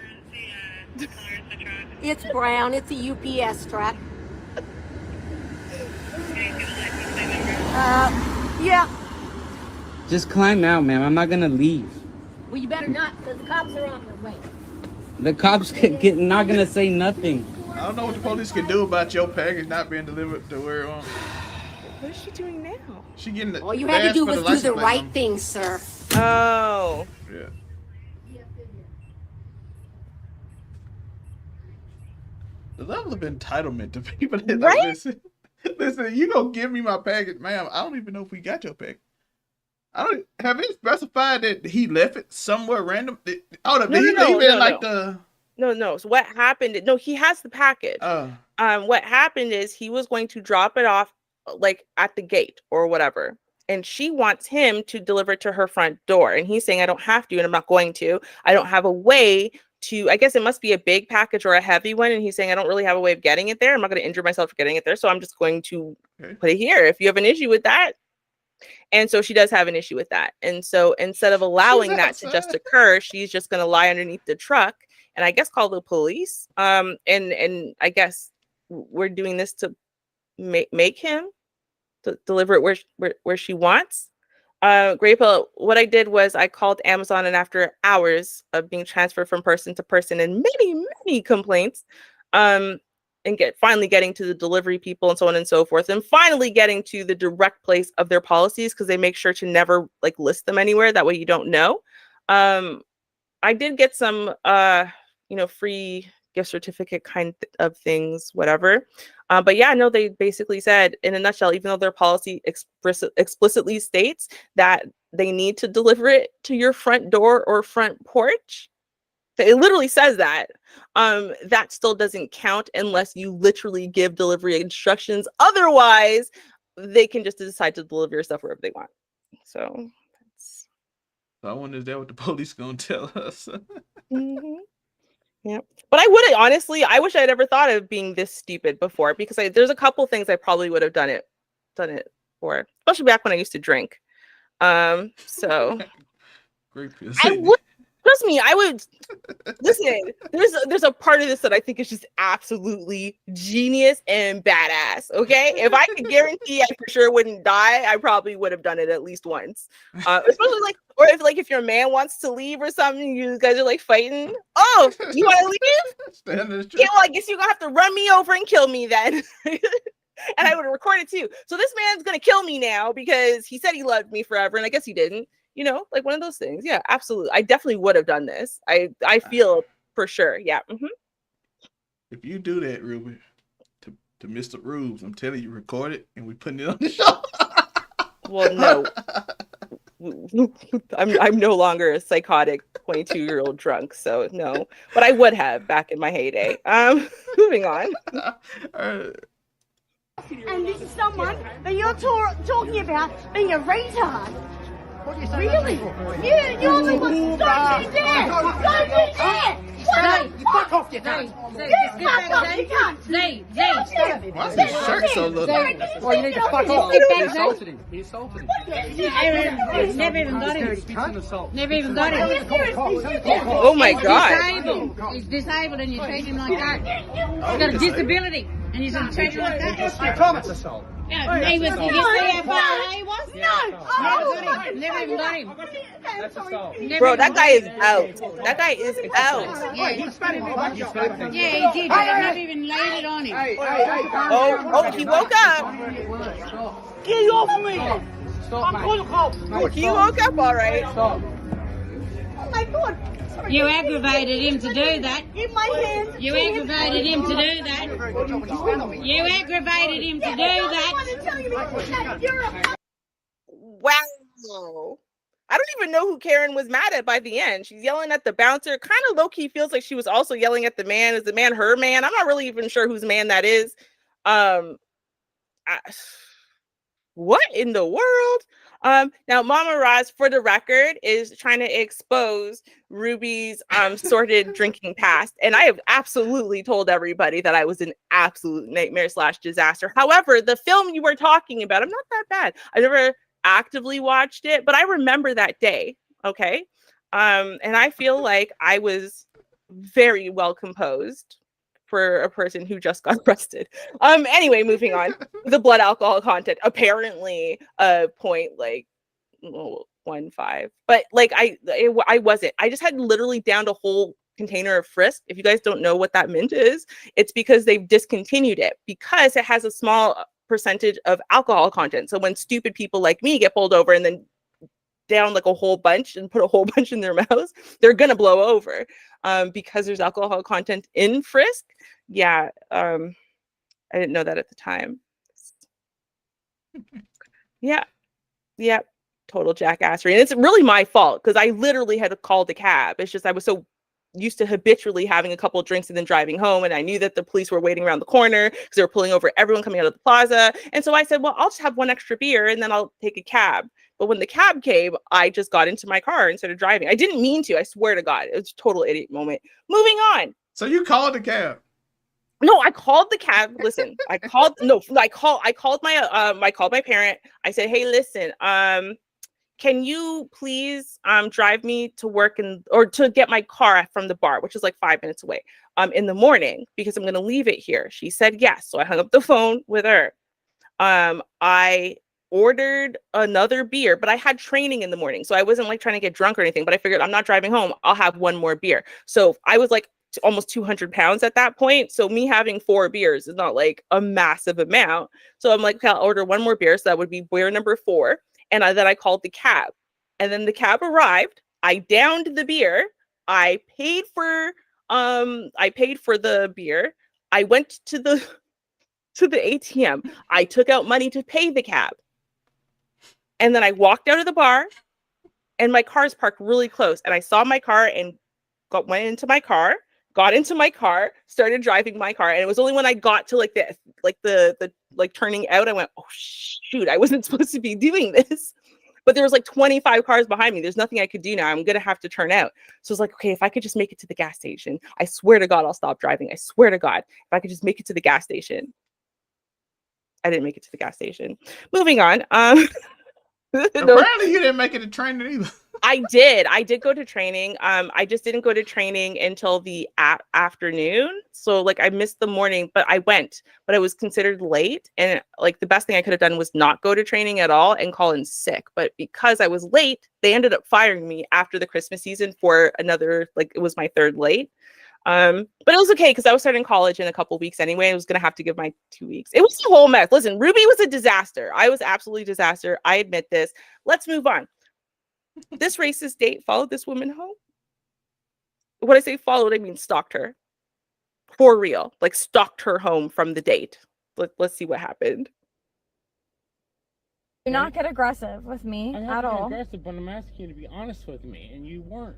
It's brown. It's a UPS truck. Yeah. Just climb out, ma'am. I'm not gonna leave. Well, you better not, because the cops are on their way. The cops not gonna say nothing. I don't know what the police can do about your package not being delivered to where What is she doing now? She getting the. All you had to do was do the right thing, sir. Oh. Yeah. The level of entitlement to people that Right? like, listen, you gonna give me my package, ma'am. I don't even know if we got your package. I don't have it specified that he left it somewhere random. Did he leave it like the? No. So what happened? No, he has the package. What happened is he was going to drop it off like at the gate or whatever. And she wants him to deliver it to her front door. And he's saying, I don't have to, and I'm not going to. I don't have a way to, I guess it must be a big package or a heavy one. And he's saying, I don't really have a way of getting it there. I'm not going to injure myself for getting it there. So I'm just going to put it here. If you have an issue with that. And so she does have an issue with that. And so instead of allowing that to just occur, she's just going to lie underneath the truck and I guess call the police. And I guess we're doing this to make him to deliver it where she wants. Grape, what I did was I called Amazon, and after hours of being transferred from person to person and many complaints, and finally getting to the delivery people and so on and so forth, and finally getting to the direct place of their policies, because they make sure to never like list them anywhere. That way you don't know. I did get some free gift certificate kind of things, whatever. But yeah, no, they basically said in a nutshell, even though their policy explicitly states that they need to deliver it to your front door or front porch, it literally says that, that still doesn't count unless you literally give delivery instructions. Otherwise, they can just decide to deliver your stuff wherever they want. So I wonder, is that what the police gonna tell us? Mm-hmm. Yeah, but I wish I'd ever thought of being this stupid before, because there's a couple things I probably would have done it for, especially back when I used to drink. So Great. I would, trust me, I would listen. There's a part of this that I think is just absolutely genius and badass. Okay, if I could guarantee I for sure wouldn't die, I probably would have done it at least once. Especially if your man wants to leave or something, you guys are like fighting. Oh, you want to leave? Yeah, well, I guess you're gonna have to run me over and kill me then. And I would have recorded too. So this man's gonna kill me now because he said he loved me forever, and I guess he didn't. Like one of those things. Yeah, absolutely. I definitely would have done this. I feel for sure. Yeah. Mm-hmm. If you do that, Ruby, to Mr. Rubes, I'm telling you, record it and we putting it on the show. Well, no. I'm no longer a psychotic 22-year-old drunk, so no. But I would have back in my heyday. Moving on. And this is someone that you're talking about being a retard. Really? You're the one. Don't do that. Don't do that. You fuck off, you cunt. You fuck off, you cunt. Why is his shirt so little? Well, you need to fuck off. He assaulted him. He assaulted him. Never even got him. Never even got him. Oh my god. Disabled. He's disabled and you treat him like that. He's got a disability and you should treat him like that. Thomas assault. Yeah, he was, you see how far he was? No. Never even got him. That's assault. Bro, that guy is out. That guy is out. Yeah, he did, but I never even laid it on him. Oh, he woke up. Get off me. Stop, I'm calling the cops. He woke up all right. Stop. Oh my god. You aggravated him to do that. In my hands. You aggravated him to do that. You aggravated him to do that. Wow. I don't even know who Karen was mad at by the end. She's yelling at the bouncer. Kind of low-key feels like she was also yelling at the man. Is the man her man? I'm not really even sure whose man that is. What in the world? Now Mama Roz, for the record, is trying to expose Ruby's sordid drinking past. And I have absolutely told everybody that I was an absolute nightmare / disaster. However, the film you were talking about, I'm not that bad. I never actively watched it, but I remember that day. Okay. And I feel like I was very well composed for a person who just got arrested. Anyway, moving on. The blood alcohol content, apparently point like 1.5. But like I wasn't. I just had literally downed a whole container of Frisk. If you guys don't know what that mint is, it's because they've discontinued it because it has a small percentage of alcohol content. So when stupid people like me get pulled over and then down like a whole bunch and put a whole bunch in their mouths, they're gonna blow over because there's alcohol content in Frisk. Yeah, I didn't know that at the time. Yeah, total jackassery, and it's really my fault because I literally had to call the cab. It's just I was so used to habitually having a couple of drinks and then driving home, and I knew that the police were waiting around the corner because they were pulling over everyone coming out of the plaza, and so I said, well, I'll just have one extra beer and then I'll take a cab. But when the cab came, I just got into my car and started driving. I didn't mean to. I swear to God. It was a total idiot moment. Moving on. So you called the cab? No, I called the cab. Listen, I called my parent. I said, hey, listen, can you please drive me to work or to get my car from the bar, which is like 5 minutes away, in the morning because I'm going to leave it here. She said yes. So I hung up the phone with her. I ordered another beer, but I had training in the morning. So I wasn't like trying to get drunk or anything, but I figured I'm not driving home. I'll have one more beer. So I was like almost 200 pounds at that point. So me having 4 beers is not like a massive amount. So I'm like, okay, I'll order one more beer. So that would be beer number 4. And then I called the cab, and then the cab arrived. I downed the beer. I paid for the beer. I went to the ATM. I took out money to pay the cab. And then I walked out of the bar, and my car's parked really close. And I saw my car and got into my car, started driving my car. And it was only when I got to the turning out, I went, oh shoot, I wasn't supposed to be doing this. But there was like 25 cars behind me. There's nothing I could do now. I'm gonna have to turn out. So it's like, okay, if I could just make it to the gas station, I swear to God, I'll stop driving. I swear to God, if I could just make it to the gas station. I didn't make it to the gas station. Moving on. Apparently you didn't make it to training either. I did go to training. I just didn't go to training until the afternoon. So like I missed the morning, but I went, but I was considered late. And like the best thing I could have done was not go to training at all and call in sick. But because I was late, they ended up firing me after the Christmas season for another, like it was my 3rd late. But it was okay because I was starting college in a couple weeks anyway. I was gonna have to give my 2 weeks. It was a whole mess. Listen, Ruby was a disaster. I was absolutely disaster. I admit this. Let's move on. This racist date followed this woman home. When I say followed, I mean stalked her. For real. Like stalked her home from the date. Let's see what happened. Do not get aggressive with me I'm at not being all. aggressive, but I'm asking you to be honest with me, and you weren't.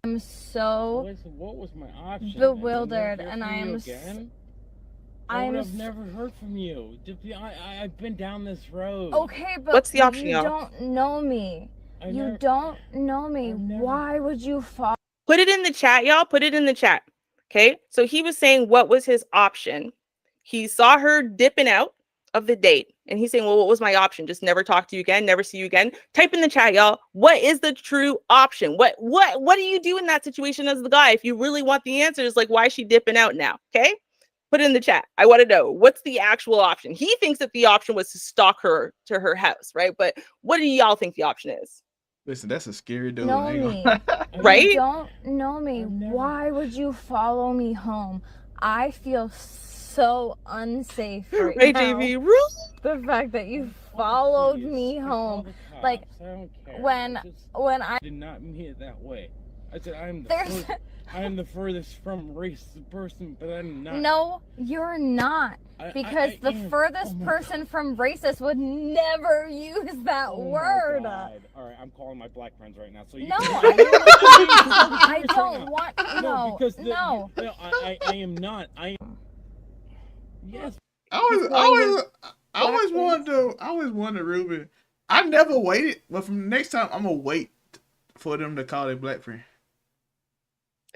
I'm so What was my option? bewildered, and I am. I would have never heard from you. I've been down this road. Okay, but What's the option, you y'all? don't know me. You don't know me. Why would you fall? Put it in the chat, y'all. Put it in the chat. Okay. So he was saying, what was his option? He saw her dipping out of the date, and he's saying, well, what was my option? Just never talk to you again, never see you again. Type in the chat, y'all. What is the true option? What do you do in that situation as the guy? If you really want the answers, like, why is she dipping out now? Okay. Put it in the chat. I want to know, what's the actual option? He thinks that the option was to stalk her to her house, right? But what do y'all think the option is? Listen, that's a scary dude. Know me. Right? You don't know me. Why would you follow me home? I feel so unsafe right Right, now. JV? Really? The fact that you followed me home, like when I did not mean it that way. I said there's I am the furthest from race person, but I'm not. no, you're not, because the furthest person from racist would never use that word. All right, I'm calling my black friends right now. So you No, I don't want. No, because no. I am not. I am. Yes. I always wanted Ruben. I never waited, but from next time I'm gonna wait for them to call their black friend.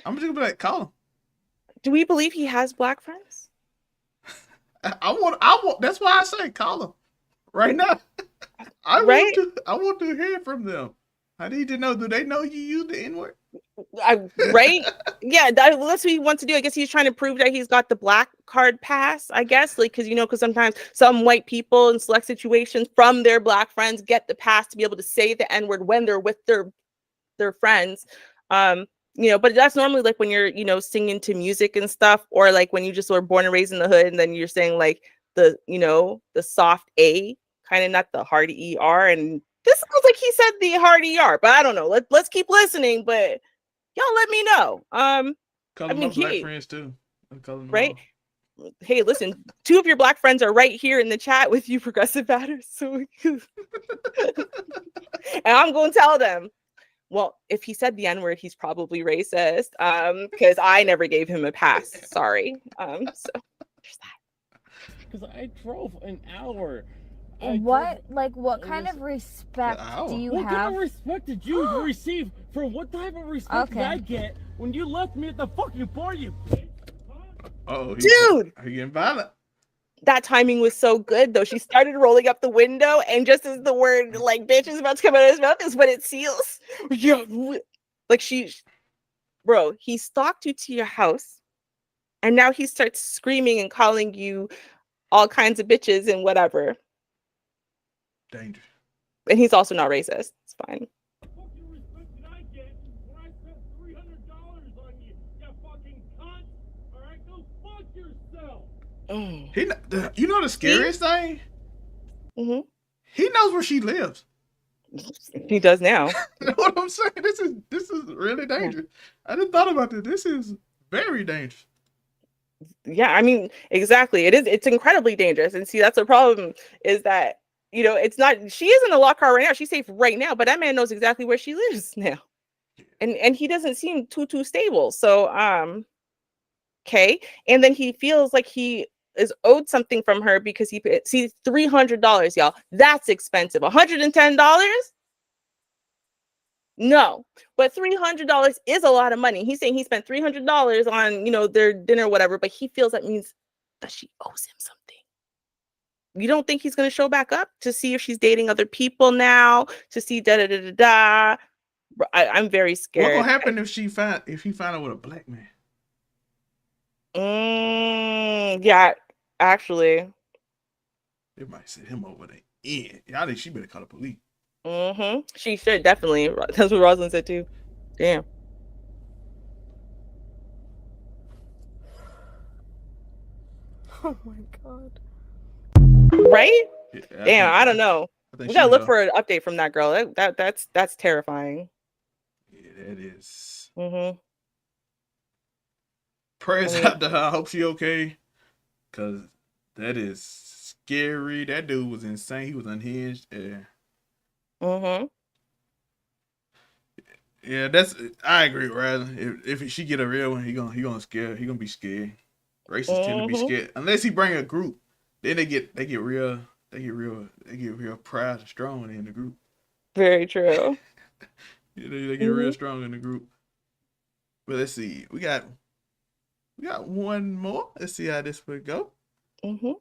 I'm just gonna be like, call him. Do we believe he has black friends? I want. That's why I say call him right now. I want to hear from them. I need to know. Do they know you use the N-word? Right? Yeah, that's what he wants to do. I guess he's trying to prove that he's got the black card pass. I guess, like, because sometimes some white people in select situations from their black friends get the pass to be able to say the N-word when they're with their friends. But that's normally like when you're, singing to music and stuff, or like when you just were born and raised in the hood, and then you're saying like the soft A, kind of, not the hard ER. And this sounds like he said the hard ER, but I don't know. Let's keep listening, but y'all let me know. Call them my black friends too. Right? Hey, listen, 2 of your black friends are right here in the chat with you, Progressive Batters. So, and I'm going to tell them. Well, if he said the N-word, he's probably racist. Because I never gave him a pass. Sorry. So there's that. Because I drove an hour. What kind of respect do you have? What kind of respect did you receive? For what type of respect did I get when you left me at the fucking bar, you bitch? Oh, dude! Are you getting violent? That timing was so good, though. She started rolling up the window, and just as the word, like, bitch is about to come out of his mouth is when it seals. Yeah. Like, bro, he stalked you to your house, and now he starts screaming and calling you all kinds of bitches and whatever. Dangerous. And he's also not racist. It's fine. You know the scariest thing? Mm-hmm. He knows where she lives. He does now. You know what I'm saying? This is really dangerous. I just thought about this. This is very dangerous. Yeah, I mean, exactly. It's incredibly dangerous. And see, that's the problem, is that, it's not, she is in a lock car right now. She's safe right now, but that man knows exactly where she lives now. And he doesn't seem too stable. So, okay. And then he feels like he is owed something from her because he sees $300, y'all. That's expensive. $110? No, but $300 is a lot of money. He's saying he spent $300 on, their dinner or whatever, but he feels that means that she owes him something. You don't think he's going to show back up to see if she's dating other people now, to see da-da-da-da-da? I'm very scared. What will happen if he found out with a black man? Yeah, actually. It might set him over the end. I think she better call the police. Mm-hmm. She should, definitely. That's what Rosalind said too. Damn. Oh my god. Right? Yeah, Damn, I don't know. We gotta look for an update from that girl. That's terrifying. Yeah, that is. Mm-hmm. Prayers out to her. I hope she okay. Cause that is scary. That dude was insane. He was unhinged. Yeah. Mm-hmm. Yeah, I agree, Riley. If she get a real one, he gonna scare. He gonna be scared. Racists tend to be scared unless he bring a group. Then they get real proud and strong in the group. Very true. They get real strong in the group. But let's see, we got one more. Let's see how this would go. Mm-hmm.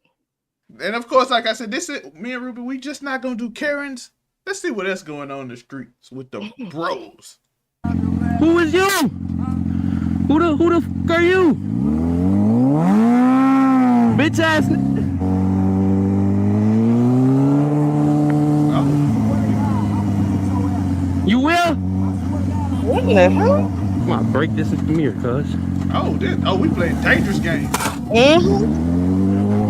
And of course, like I said, this is me and Ruby. We just not gonna do Karens. Let's see what else going on in the streets with the bros. Who is you? Who the fuck are you? Bitch ass. You will? What the hell? Come on, break this mirror, cuz. We playing dangerous games.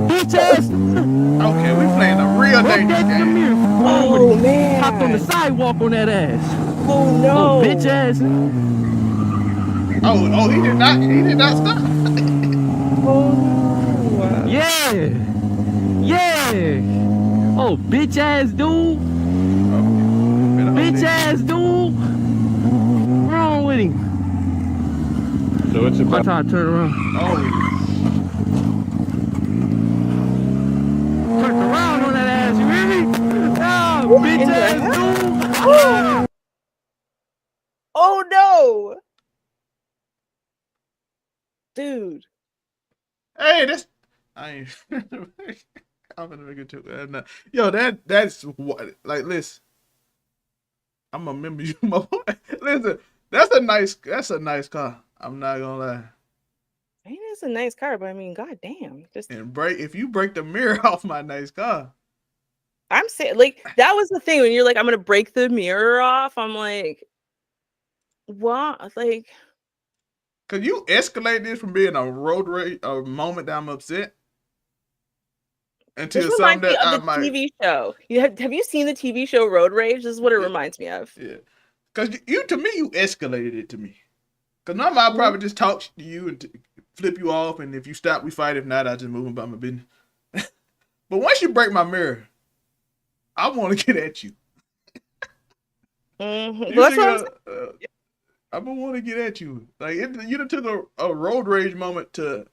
Bitch ass. Okay, we playing a real dangerous game. Oh man. Hopped on the sidewalk on that ass. Oh no. Oh, bitch ass. Oh, he did not stop. Oh no. Yeah. Oh, bitch ass dude. Bitch ass dude. What's wrong with him? So it's about time to turn around. Turn around on that ass, you hear me? Oh, bitch ass dude. Oh no. Dude. Hey, I ain't. I'm gonna make it too. Yo, that's what. Like, listen. I'm gonna remember you, my boy. Listen, that's a nice car. I'm not gonna lie. It is a nice car, but I mean, goddamn, if you break the mirror off my nice car. I'm saying, like, that was the thing when you're like, I'm gonna break the mirror off. I'm like, what? Like, could you escalate this from being a road rage, a moment that I'm upset, until something that I might. TV show. Have you seen the TV show Road Rage? This is what it reminds me of. Yeah, because you escalated it to me. Because normally I'll probably just talk to you and flip you off, and if you stop, we fight. If not, I just move about my business. But once you break my mirror, I want to get at you. I don't want to get at you. Like you done took a road rage moment to.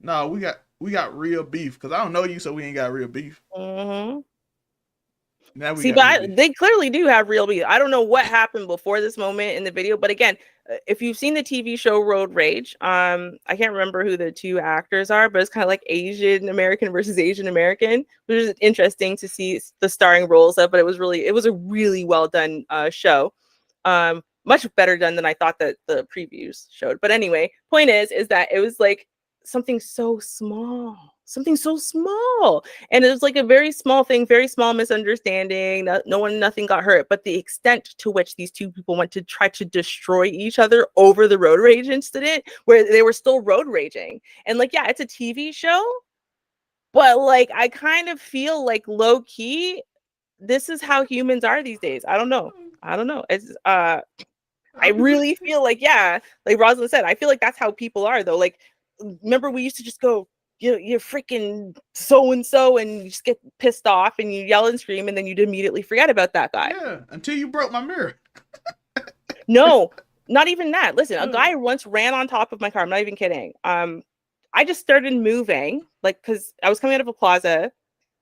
No, we got real beef because I don't know you, so we ain't got real beef. Mm-hmm. Now we see, but they clearly do have real beef. I don't know what happened before this moment in the video, but again, if you've seen the TV show Road Rage, I can't remember who the two actors are, but it's kind of like Asian American versus Asian American, which is interesting to see the starring roles of. But it was a really well done show, much better done than I thought that the previews showed. But anyway, point is that it was like something so small, and it was like a very small thing, very small misunderstanding. Nothing got hurt, but the extent to which these two people went to try to destroy each other over the road rage incident, where they were still road raging, and like, yeah, it's a TV show, but like, I kind of feel like low key, this is how humans are these days. I don't know. It's I really feel like, yeah, like Rosalind said, I feel like that's how people are though. Like, remember we used to just go, you're freaking so-and-so, and you just get pissed off and you yell and scream, and then you'd immediately forget about that guy. Yeah, until you broke my mirror. No, not even that. Listen, a guy once ran on top of my car. I'm not even kidding. I just started moving, like, because I was coming out of a plaza,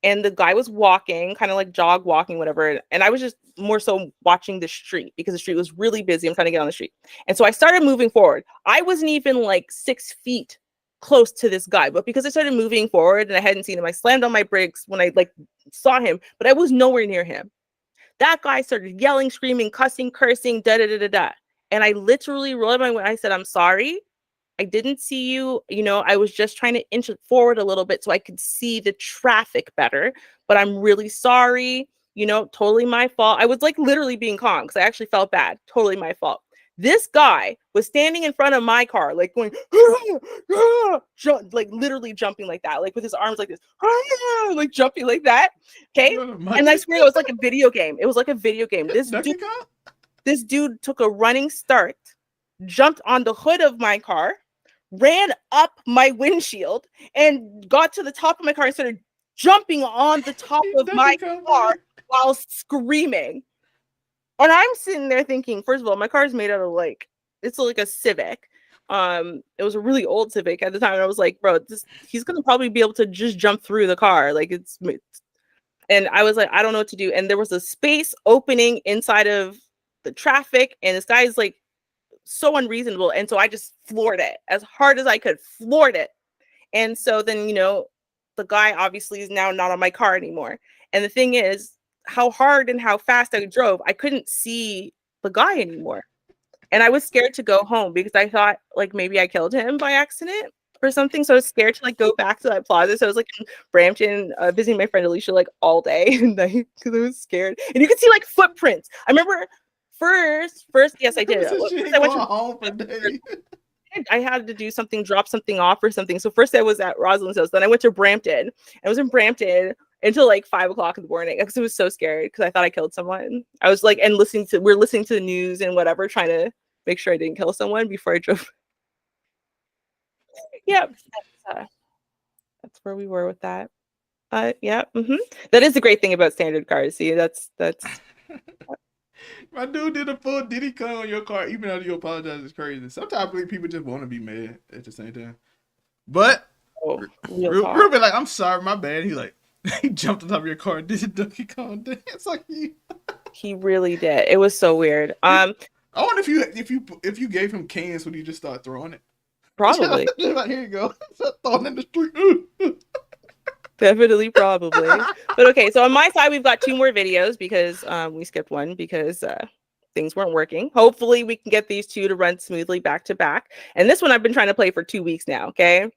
and the guy was walking, kind of like jog walking, whatever. And I was just more so watching the street because the street was really busy. I'm trying to get on the street. And so I started moving forward. I wasn't even like 6 feet close to this guy, but because I started moving forward and I hadn't seen him, I slammed on my brakes when I like saw him, but I was nowhere near him. That guy started yelling, screaming, cussing, cursing, da-da-da-da-da. And I literally rolled my window. I said, I'm sorry. I didn't see you. I was just trying to inch it forward a little bit so I could see the traffic better, but I'm really sorry. Totally my fault. I was like literally being calm because I actually felt bad. Totally my fault. This guy was standing in front of my car, like going, like literally jumping like that, like with his arms like this, like jumping like that. Okay. And I swear it was like a video game. It was like a video game. This dude took a running start, jumped on the hood of my car, ran up my windshield, and got to the top of my car and started jumping on the top of my car while screaming. And I'm sitting there thinking, first of all, my car is made out of it's like a Civic. It was a really old Civic at the time. And I was like, bro, he's gonna probably be able to just jump through the car. And I was like, I don't know what to do. And there was a space opening inside of the traffic, and this guy is like so unreasonable. And so I just floored it as hard as I could, floored it. And so then, the guy obviously is now not on my car anymore. And the thing is, how hard and how fast I drove, I couldn't see the guy anymore. And I was scared to go home because I thought maybe I killed him by accident or something. So I was scared to go back to that plaza. So I was in Brampton visiting my friend Alicia all day and night because I was scared. And you could see footprints. I remember first, yes, I did. I went home for days. I had to do something, drop something off or something. So first I was at Rosalind's house. Then I went to Brampton. I was in Brampton until 5 o'clock in the morning because I was so scared because I thought I killed someone. I was and we're listening to the news and whatever, trying to make sure I didn't kill someone before I drove. Yeah, that's where we were with that. Yeah, that is the great thing about standard cars. See, that's. My dude did a full Diddy Kong on your car, even after you apologize. It's crazy. Sometimes I believe people just want to be mad at the same time. But real bit I'm sorry, my bad. He jumped on top of your car and did a Donkey Kong dance you. He really did. It was so weird. I wonder if you gave him cans, would you just start throwing it? Probably. Here you go. Start throwing it in the street. Definitely, probably. But okay, so on my side, we've got 2 more videos because we skipped one because things weren't working. Hopefully, we can get these 2 to run smoothly back to back. And this one I've been trying to play for 2 weeks now, okay?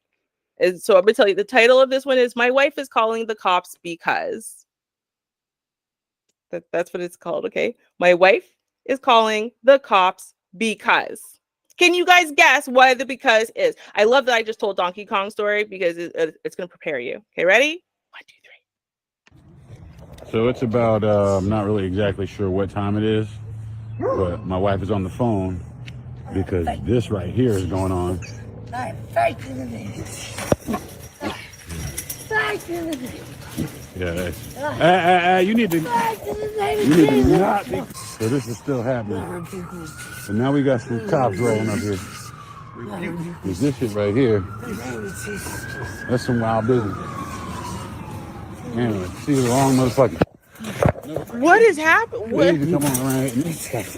And so I'm going to tell you, the title of this one is My Wife is Calling the Cops Because. That's what it's called, okay? My wife is calling the cops because. Can you guys guess what the because is? I love that I just told Donkey Kong story because it's going to prepare you. Okay, ready? 1, 2, 3. So it's about, I'm not really exactly sure what time it is, but my wife is on the phone because this right here is going on. Yeah, you need to not be. So this is still happening. So now we got some cops rolling up here. Because this shit right here, that's some wild business. Anyway, see the wrong motherfucker. What is happening?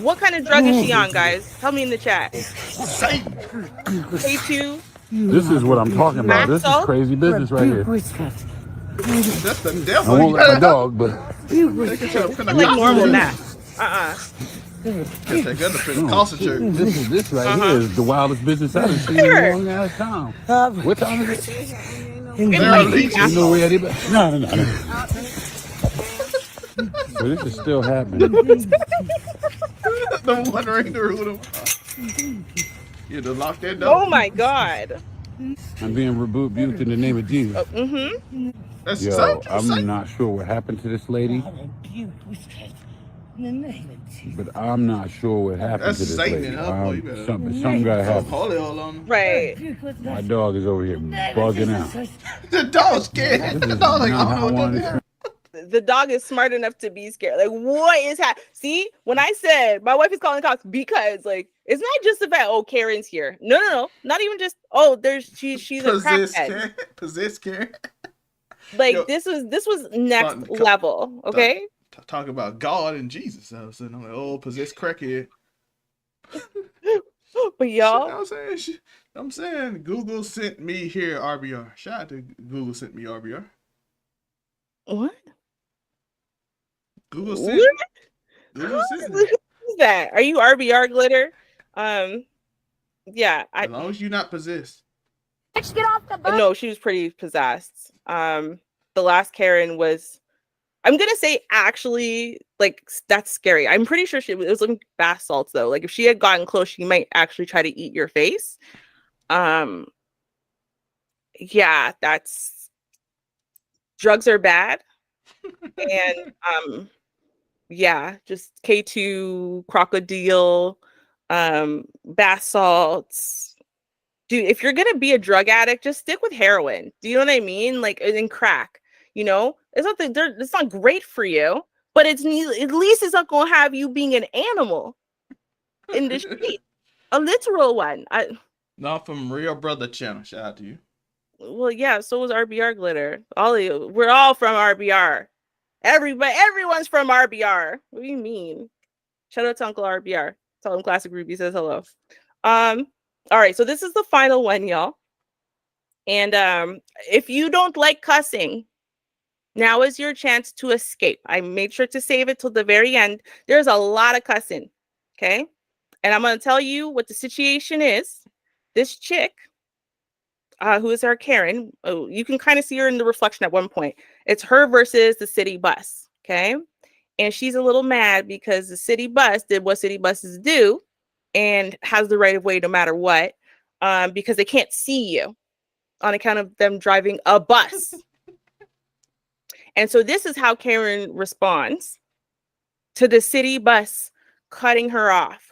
What kind of drug is she on, guys? Tell me in the chat. K2. This is what I'm talking about. This is crazy business right here. That's the devil. I won't let my dog, but normal Matt. This right here is the wildest business I've seen in a long ass time. What time is it? No. So this is still happening. I'm wondering you had to lock that door. Oh my God. I'm being rebuked in the name of Jesus. That's I'm not sure what happened to this lady. But I'm not sure what happened to this lady. Something got to happen. Right. My dog is over here bugging out. The dog's scared. The dog I don't know what to do. The dog is smart enough to be scared. What is happening? See, when I said my wife is calling the cops because, it's not just about Karen's here. No, not even just she's a crackhead. Possessed Karen. This was next level. Okay. Talk about God and Jesus. I was saying, I'm possessed crackhead. But y'all, I'm saying Google sent me here RBR. Shout out to Google sent me RBR. What? Google sent Who's that? Are you RBR glitter? Yeah. As long as you're not possessed. Get off the bus. No, she was pretty possessed. The last Karen was, I'm gonna say, actually, that's scary. I'm pretty sure it was bath salts though. If she had gotten close, she might actually try to eat your face. Yeah, drugs are bad. And yeah, just K2, crocodile, bath salts. Dude, if you're gonna be a drug addict, just stick with heroin. Do you know what I mean? And crack. You know, it's not great for you, but at least it's not gonna have you being an animal in the street, a literal one. Not from Real Brother Channel. Shout out to you. Well, yeah, so was RBR Glitter. We're all from RBR. Everyone's from RBR. What do you mean? Shout out to Uncle RBR. Tell him Classic Ruby says hello. All right, so this is the final one, y'all. And if you don't like cussing, now is your chance to escape. I made sure to save it till the very end. There's a lot of cussing, okay? And I'm going to tell you what the situation is. This chick, who is our Karen, you can kind of see her in the reflection at one point. It's her versus the city bus, okay? And she's a little mad because the city bus did what city buses do and has the right of way no matter what, because they can't see you on account of them driving a bus. And so this is how Karen responds to the city bus cutting her off.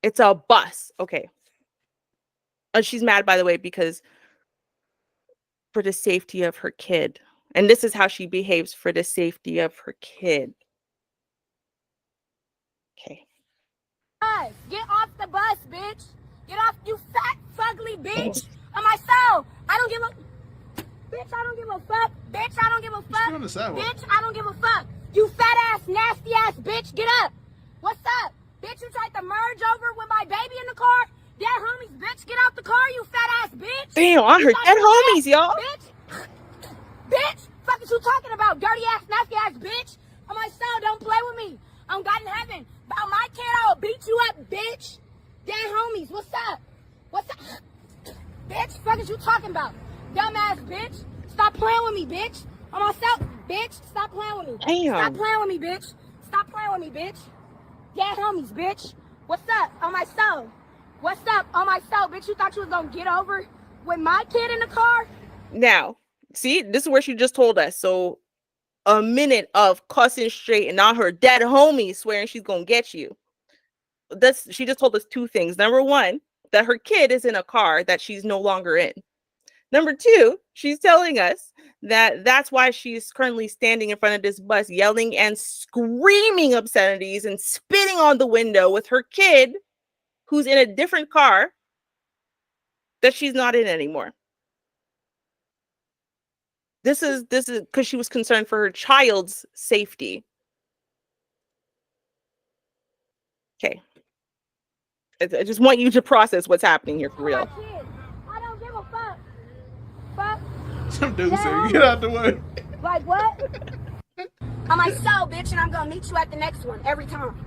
It's a bus. Okay. And she's mad, by the way, because for the safety of her kid. And this is how she behaves for the safety of her kid. Okay. Get off the bus, bitch. Get off, you fat, fugly bitch. On my soul. I don't give a... Bitch, I don't give a fuck. Bitch, I don't give a fuck. Bitch, I don't give a fuck. You fat ass, nasty ass bitch, get up. What's up? Bitch, you tried to merge over with my baby in the car? Dead homies, bitch, get out the car, you fat ass bitch. Damn, I heard dead homies, y'all. Bitch, bitch, fuck is you talking about? Dirty ass, nasty ass bitch. On my soul, don't play with me. I'm God in heaven. About my kid, I'll beat you up, bitch. Dead homies, what's up? What's up? Bitch, fuck is you talking about? Dumbass bitch. Stop playing with me, bitch. On myself, bitch. Stop playing with me. Damn. Stop playing with me, bitch. Stop playing with me, bitch. Yeah, homies, bitch. What's up? On my soul. What's up? On my soul, bitch. You thought you was gonna get over with my kid in the car? Now, see, this is where she just told us. So a minute of cussing straight and not her dead homie swearing she's gonna get you. She just told us two things. Number one, that her kid is in a car that she's no longer in. Number two, she's telling us that that's why she's currently standing in front of this bus yelling and screaming obscenities and spitting on the window with her kid who's in a different car that she's not in anymore. This is because she was concerned for her child's safety. Okay. I just want you to process what's happening here for real. I don't give a fuck. Fuck. Some dude said, get out the way. Like what? On my soul, bitch, and I'm gonna meet you at the next one every time.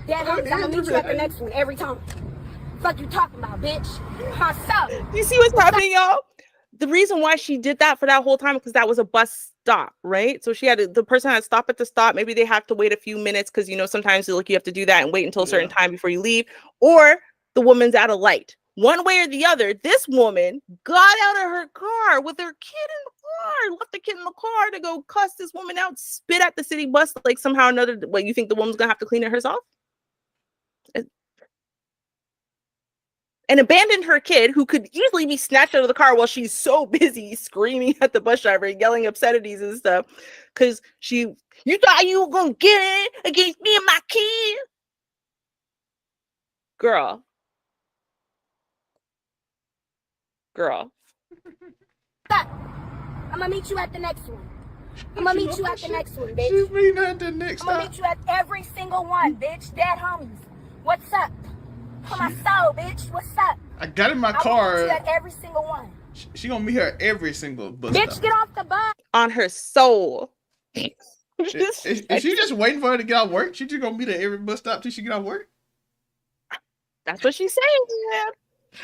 Dead homies, I'm gonna meet you at the next one every time. Fuck you talking about, bitch. My soul. You see what's happening, y'all? The reason why she did that for that whole time because that was a bus stop, right? So she had the person had to stop at the stop. Maybe they have to wait a few minutes because you know sometimes you have to do that and wait until a certain time before you leave, or the woman's at a light. One way or the other, this woman got out of her car with her kid in the car, left the kid in the car to go cuss this woman out, spit at the city bus like somehow or another. What, you think the woman's gonna have to clean it herself? And abandoned her kid who could easily be snatched out of the car while she's so busy screaming at the bus driver and yelling obscenities and stuff because you thought you were gonna get it against me and my kid. Girl. I'm gonna meet you at the next one. I'm gonna meet you at the next one, bitch. She's meeting at the next I'm gonna meet you at every single one, bitch. Dead homies. What's up? On my soul, bitch. What's up? I got in my car. Meet you at every single one. She gonna meet her at every single bus Bitch, stop. get off the bus. On her soul. Is she just waiting for her to get off work? She just gonna meet her at every bus stop till she get off work? That's what she's saying.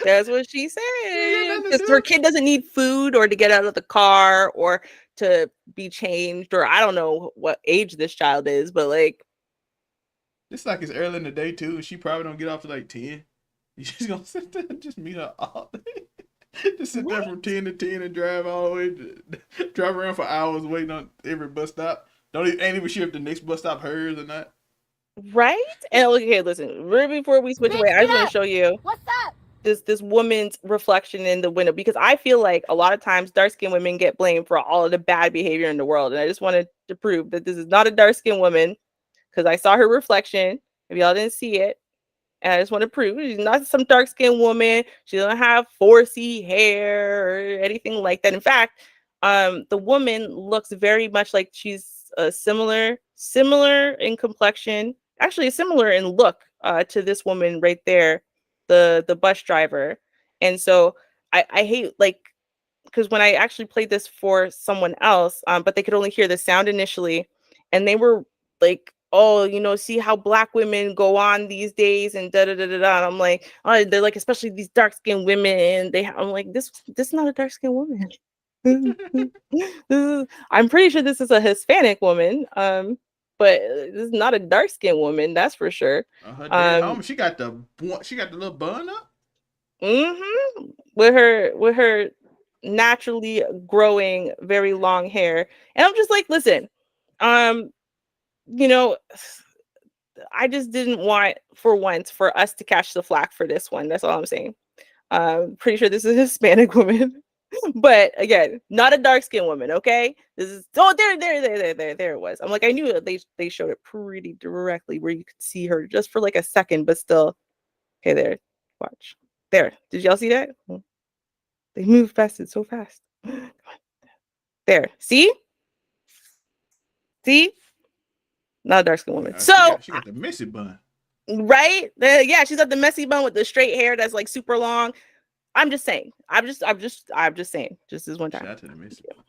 That's what she's saying. Because her kid doesn't need food or to get out of the car or to be changed, or I don't know what age this child is, but like it's like it's early in the day too. She probably don't get off till like 10. She's gonna sit there and just meet her all day. Just sit there from 10 to 10 and drive all the way, drive around for hours waiting on every bus stop. Ain't even sure if the next bus stop hers or not. Right? And okay, listen, right before we switch away, I just want to show you. What's up? this woman's reflection in the window, because I feel like a lot of times dark skinned women get blamed for all of the bad behavior in the world. And I just wanted to prove that this is not a dark skinned woman, because I saw her reflection. If y'all didn't see it, and I just want to prove she's not some dark skinned woman. She doesn't have 4C hair or anything like that. In fact, the woman looks very much like she's similar in complexion, actually similar in look to this woman right there, the bus driver. And so I hate, like, because when I actually played this for someone else, but they could only hear the sound initially, and they were like, "Oh, see how black women go on these days," and da da da da da. And I'm like, oh, they're like, especially these dark skinned women, and I'm like, this is not a dark skinned woman. I'm pretty sure this is a Hispanic woman, but this is not a dark skinned woman, that's for sure. Her dead home. She got the little bun up. With her naturally growing very long hair, and I'm just like, listen, I just didn't want for once for us to catch the flack for this one. That's all I'm saying. Pretty sure this is a Hispanic woman. But again, not a dark skinned woman, okay? This is there it was. I'm like, I knew it. They showed it pretty directly where you could see her just for like a second, but still. Okay, there. Watch. There. Did y'all see that? They moved past it so fast. There. See? Not a dark skinned woman. So she got the messy bun. Right? Yeah, she's got the messy bun with the straight hair that's like super long. I'm just saying. I'm just saying. Just this one time. Shout out to the messy bun.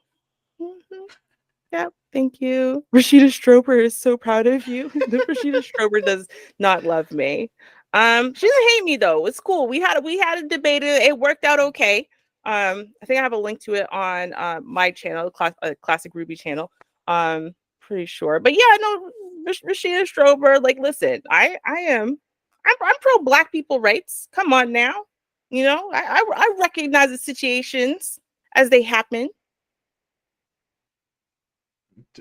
Yeah, thank you. Rashida Strober is so proud of you. Rashida Strober does not love me. She doesn't hate me though. It's cool. We had a debate. It worked out okay. I think I have a link to it on my channel, Classic Ruby channel. Pretty sure. But yeah, no, Rashida Strober, like, listen, I'm pro black people rights. Come on now. I recognize the situations as they happen.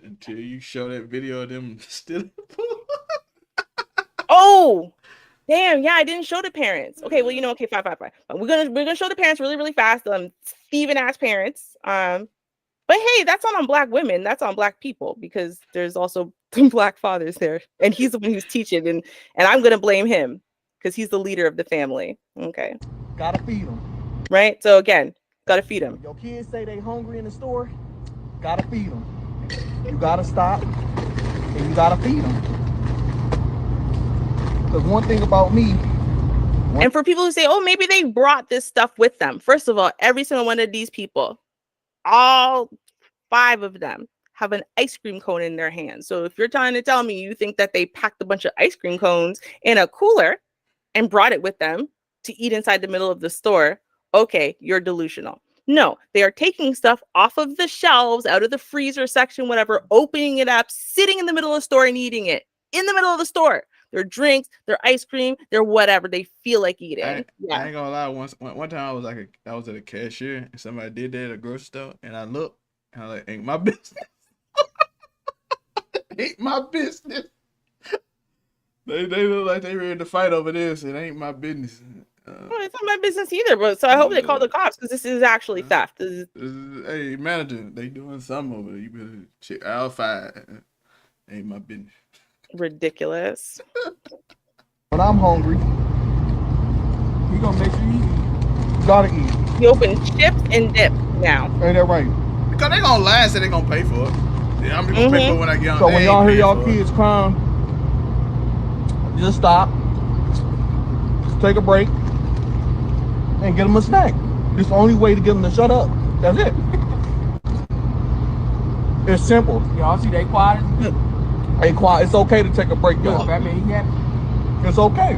Until you show that video of them still. Oh, damn! Yeah, I didn't show the parents. Okay, well, okay, fine. We're gonna show the parents really, really fast. Steven ass parents. But hey, that's not on black women. That's on black people, because there's also black fathers there, and he's the one who's teaching, and I'm gonna blame him because he's the leader of the family. Okay. Gotta feed them. Right. So again, gotta feed them. Your kids say they hungry in the store. Gotta feed them. You gotta stop and you gotta feed them. Because one thing about me. And for people who say, oh, maybe they brought this stuff with them. First of all, every single one of these people, all 5 of them, have an ice cream cone in their hand. So if you're trying to tell me you think that they packed a bunch of ice cream cones in a cooler and brought it with them to eat inside the middle of the store, okay, you're delusional. No, they are taking stuff off of the shelves, out of the freezer section, whatever, opening it up, sitting in the middle of the store and eating it in the middle of the store. Their drinks, their ice cream, their whatever they feel like eating. I ain't gonna lie. One time I was at a cashier and somebody did that at a grocery store, and I looked and I was like, ain't my business. Ain't my business. They look like they ready to fight over this. It ain't my business. Well, it's not my business either, but so I hope they call the cops, because this is actually theft. Hey, manager, they doing something over there. You better check aisle 5. Ain't my business. Ridiculous. When I'm hungry, you gonna make sure you eat. You gotta eat. You open chips and dip now. Ain't that right? Because they gonna lie and say they gonna pay for it. Yeah, I'm gonna pay for it when I get on. So when y'all hear y'all kids crying, just stop. Just take a break. And get them a snack. It's the only way to get them to shut up. That's it. It's simple. Y'all see they quiet? Hey, quiet. It's okay to take a break, y'all. It's okay.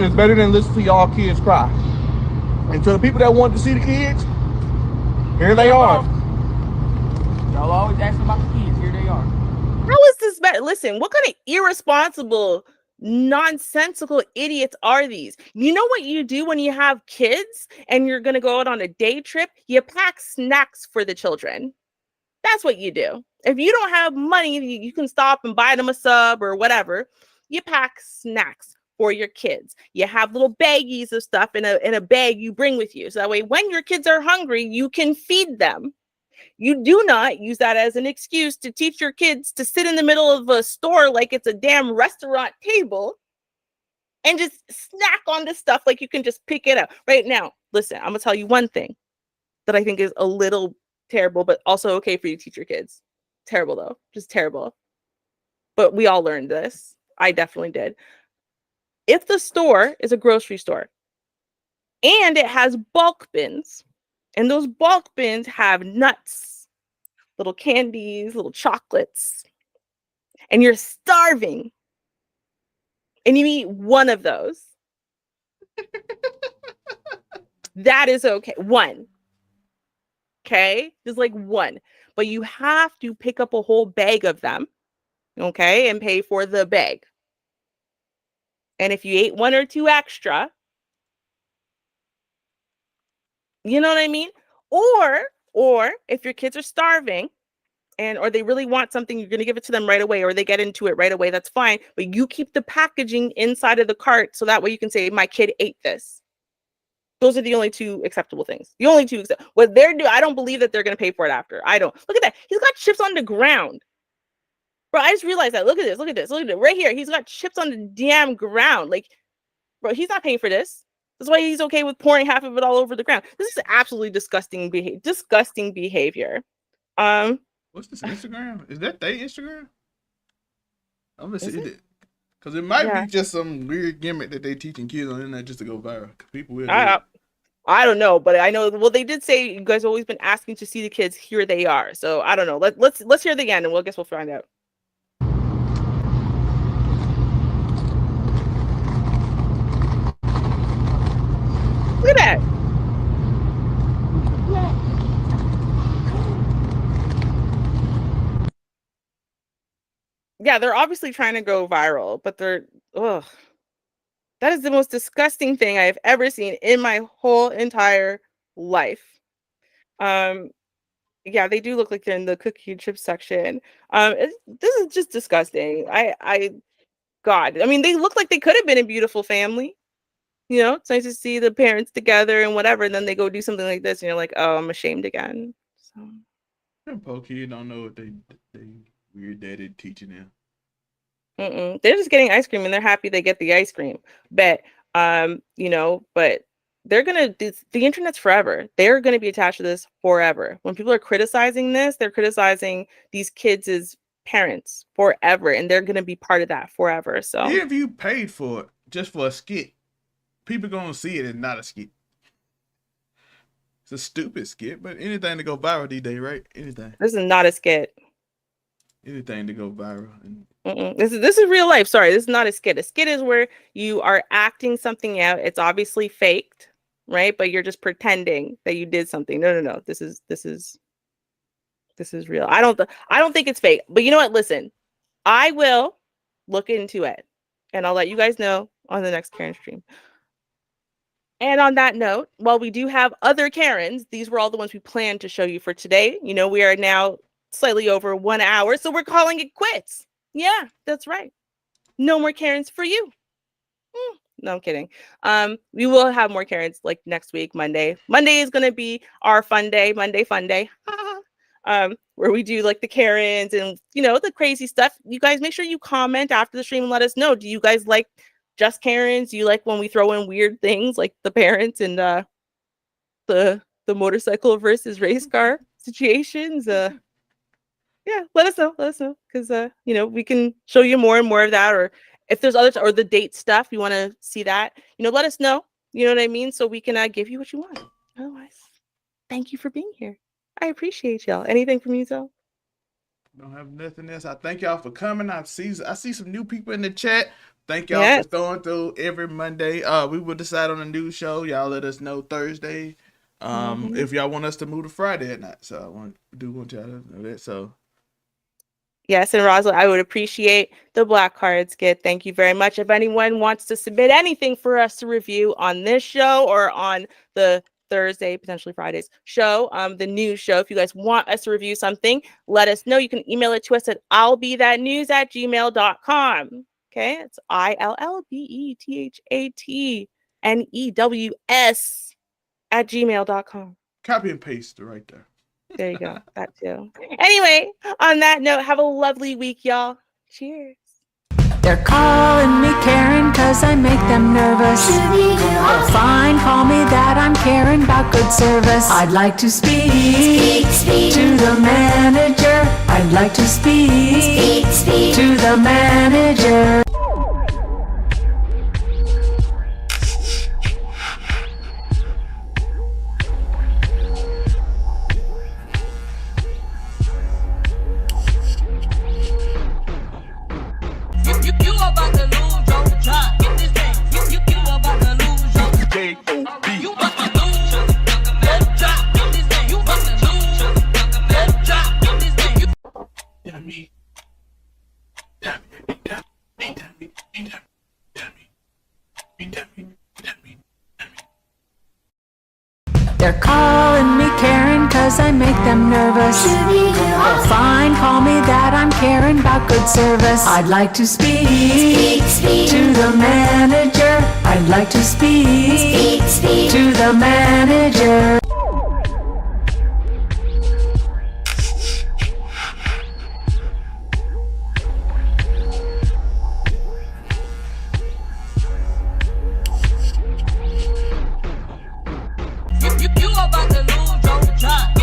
It's better than listen to y'all kids cry. And to the people that want to see the kids, here they are. Y'all always asking about the kids. Here they are. How is this better? Listen, what kind of irresponsible, nonsensical idiots are these? You know what you do when you have kids and you're going to go out on a day trip? You pack snacks for the children. That's what you do. If you don't have money, you can stop and buy them a sub or whatever. You pack snacks for your kids. You have little baggies of stuff in a bag you bring with you. So that way, when your kids are hungry, you can feed them. You do not use that as an excuse to teach your kids to sit in the middle of a store like it's a damn restaurant table and just snack on this stuff like you can just pick it up. Right now, listen, I'm going to tell you one thing that I think is a little terrible, but also okay for you to teach your kids. Terrible, though. Just terrible. But we all learned this. I definitely did. If the store is a grocery store and it has bulk bins, and those bulk bins have nuts, little candies, little chocolates, and you're starving, and you eat one of those, that is okay. One. Okay? Just like one. But you have to pick up a whole bag of them, okay, and pay for the bag. And if you ate one or two extra, you know what I mean? Or if your kids are starving or they really want something, you're going to give it to them right away, or they get into it right away. That's fine. But you keep the packaging inside of the cart so that way you can say, my kid ate this. Those are the only two acceptable things. The only two. What they're doing, I don't believe that they're going to pay for it after. I don't. Look at that. He's got chips on the ground. Bro, I just realized that. Look at this. Look at this. Look at it. Right here. He's got chips on the damn ground. Like, bro, he's not paying for this. That's why he's okay with pouring half of it all over the ground. This is absolutely disgusting behavior. What's this Instagram? Is that their Instagram? I'm gonna see it. Because it might be just some weird gimmick that they teaching kids on the internet just to go viral. People will do it. I don't know, but I know. Well, they did say you guys have always been asking to see the kids. Here they are. So I don't know. Let's hear it again, and we'll find out. Look at that. Yeah, they're obviously trying to go viral, but ugh. That is the most disgusting thing I have ever seen in my whole entire life. Yeah, they do look like they're in the cookie and chip section. This is just disgusting. God, I mean, they look like they could have been a beautiful family. You know, it's nice to see the parents together and whatever, and then they go do something like this, and you're like, oh, I'm ashamed again. So, them poor kids don't know what they weird daddy teaching them. They're just getting ice cream and they're happy they get the ice cream. But you know, but they're gonna the internet's forever. They're gonna be attached to this forever. When people are criticizing this, they're criticizing these kids as parents forever, and they're gonna be part of that forever. So if you paid for it just for a skit, people gonna see it and not a skit. It's a stupid skit, but anything to go viral these days, right? Anything. This is not a skit. Anything to go viral. This is real life. Sorry, this is not a skit. A skit is where you are acting something out. It's obviously faked, right? But you're just pretending that you did something. No. This is real. I don't think it's fake. But you know what? Listen, I will look into it, and I'll let you guys know on the next Karen stream. And on that note, while we do have other Karens, these were all the ones we planned to show you for today. You know, we are now slightly over 1 hour, so we're calling it quits. Yeah, that's right. No more Karens for you. No, I'm kidding. We will have more Karens like next week, Monday. Monday is gonna be our fun day, Monday fun day. Where we do like the Karens and you know the crazy stuff. You guys make sure you comment after the stream and let us know. Do you guys like just Karens? Do you like when we throw in weird things like the parents and the motorcycle versus race car situations? Yeah, let us know because you know, we can show you more and more of that, or if there's others or the date stuff you want to see that, you know, let us know. You know what I mean? So we can give you what you want. Otherwise, thank you for being here. I appreciate y'all. Anything from you, Zoe? Don't have nothing else. I thank y'all for coming. I see some new people in the chat. Thank y'all for throwing through every Monday. We will decide on a new show. Y'all let us know Thursday. If y'all want us to move to Friday at night. So I want y'all to know that. So yes, and Rosalind, I would appreciate the black cards get. Thank you very much. If anyone wants to submit anything for us to review on this show or on the Thursday, potentially Friday's show, the news show, if you guys want us to review something, let us know. You can email it to us at illbethatnews@gmail.com. Okay, it's ILLBETHATNEWS@gmail.com. Copy and paste right there. There you go. That too. Anyway, on that note, have a lovely week, y'all. Cheers. They're calling me Karen cause I make them nervous. Well, fine, call me that, I'm Karen about good service. I'd like to speak to the manager. I'd like to speak to the manager. You about to lose your job. Get this thing. You about to lose your K.O.B. You about to lose your job. Get this thing. You about to lose your job. Get this thing. Dummy. They're calling me Karen cause I make them nervous. Well, fine, call me that, I'm Karen about good service. I'd like to speak to the manager. I'd like to speak to the manager. You about to lose your job.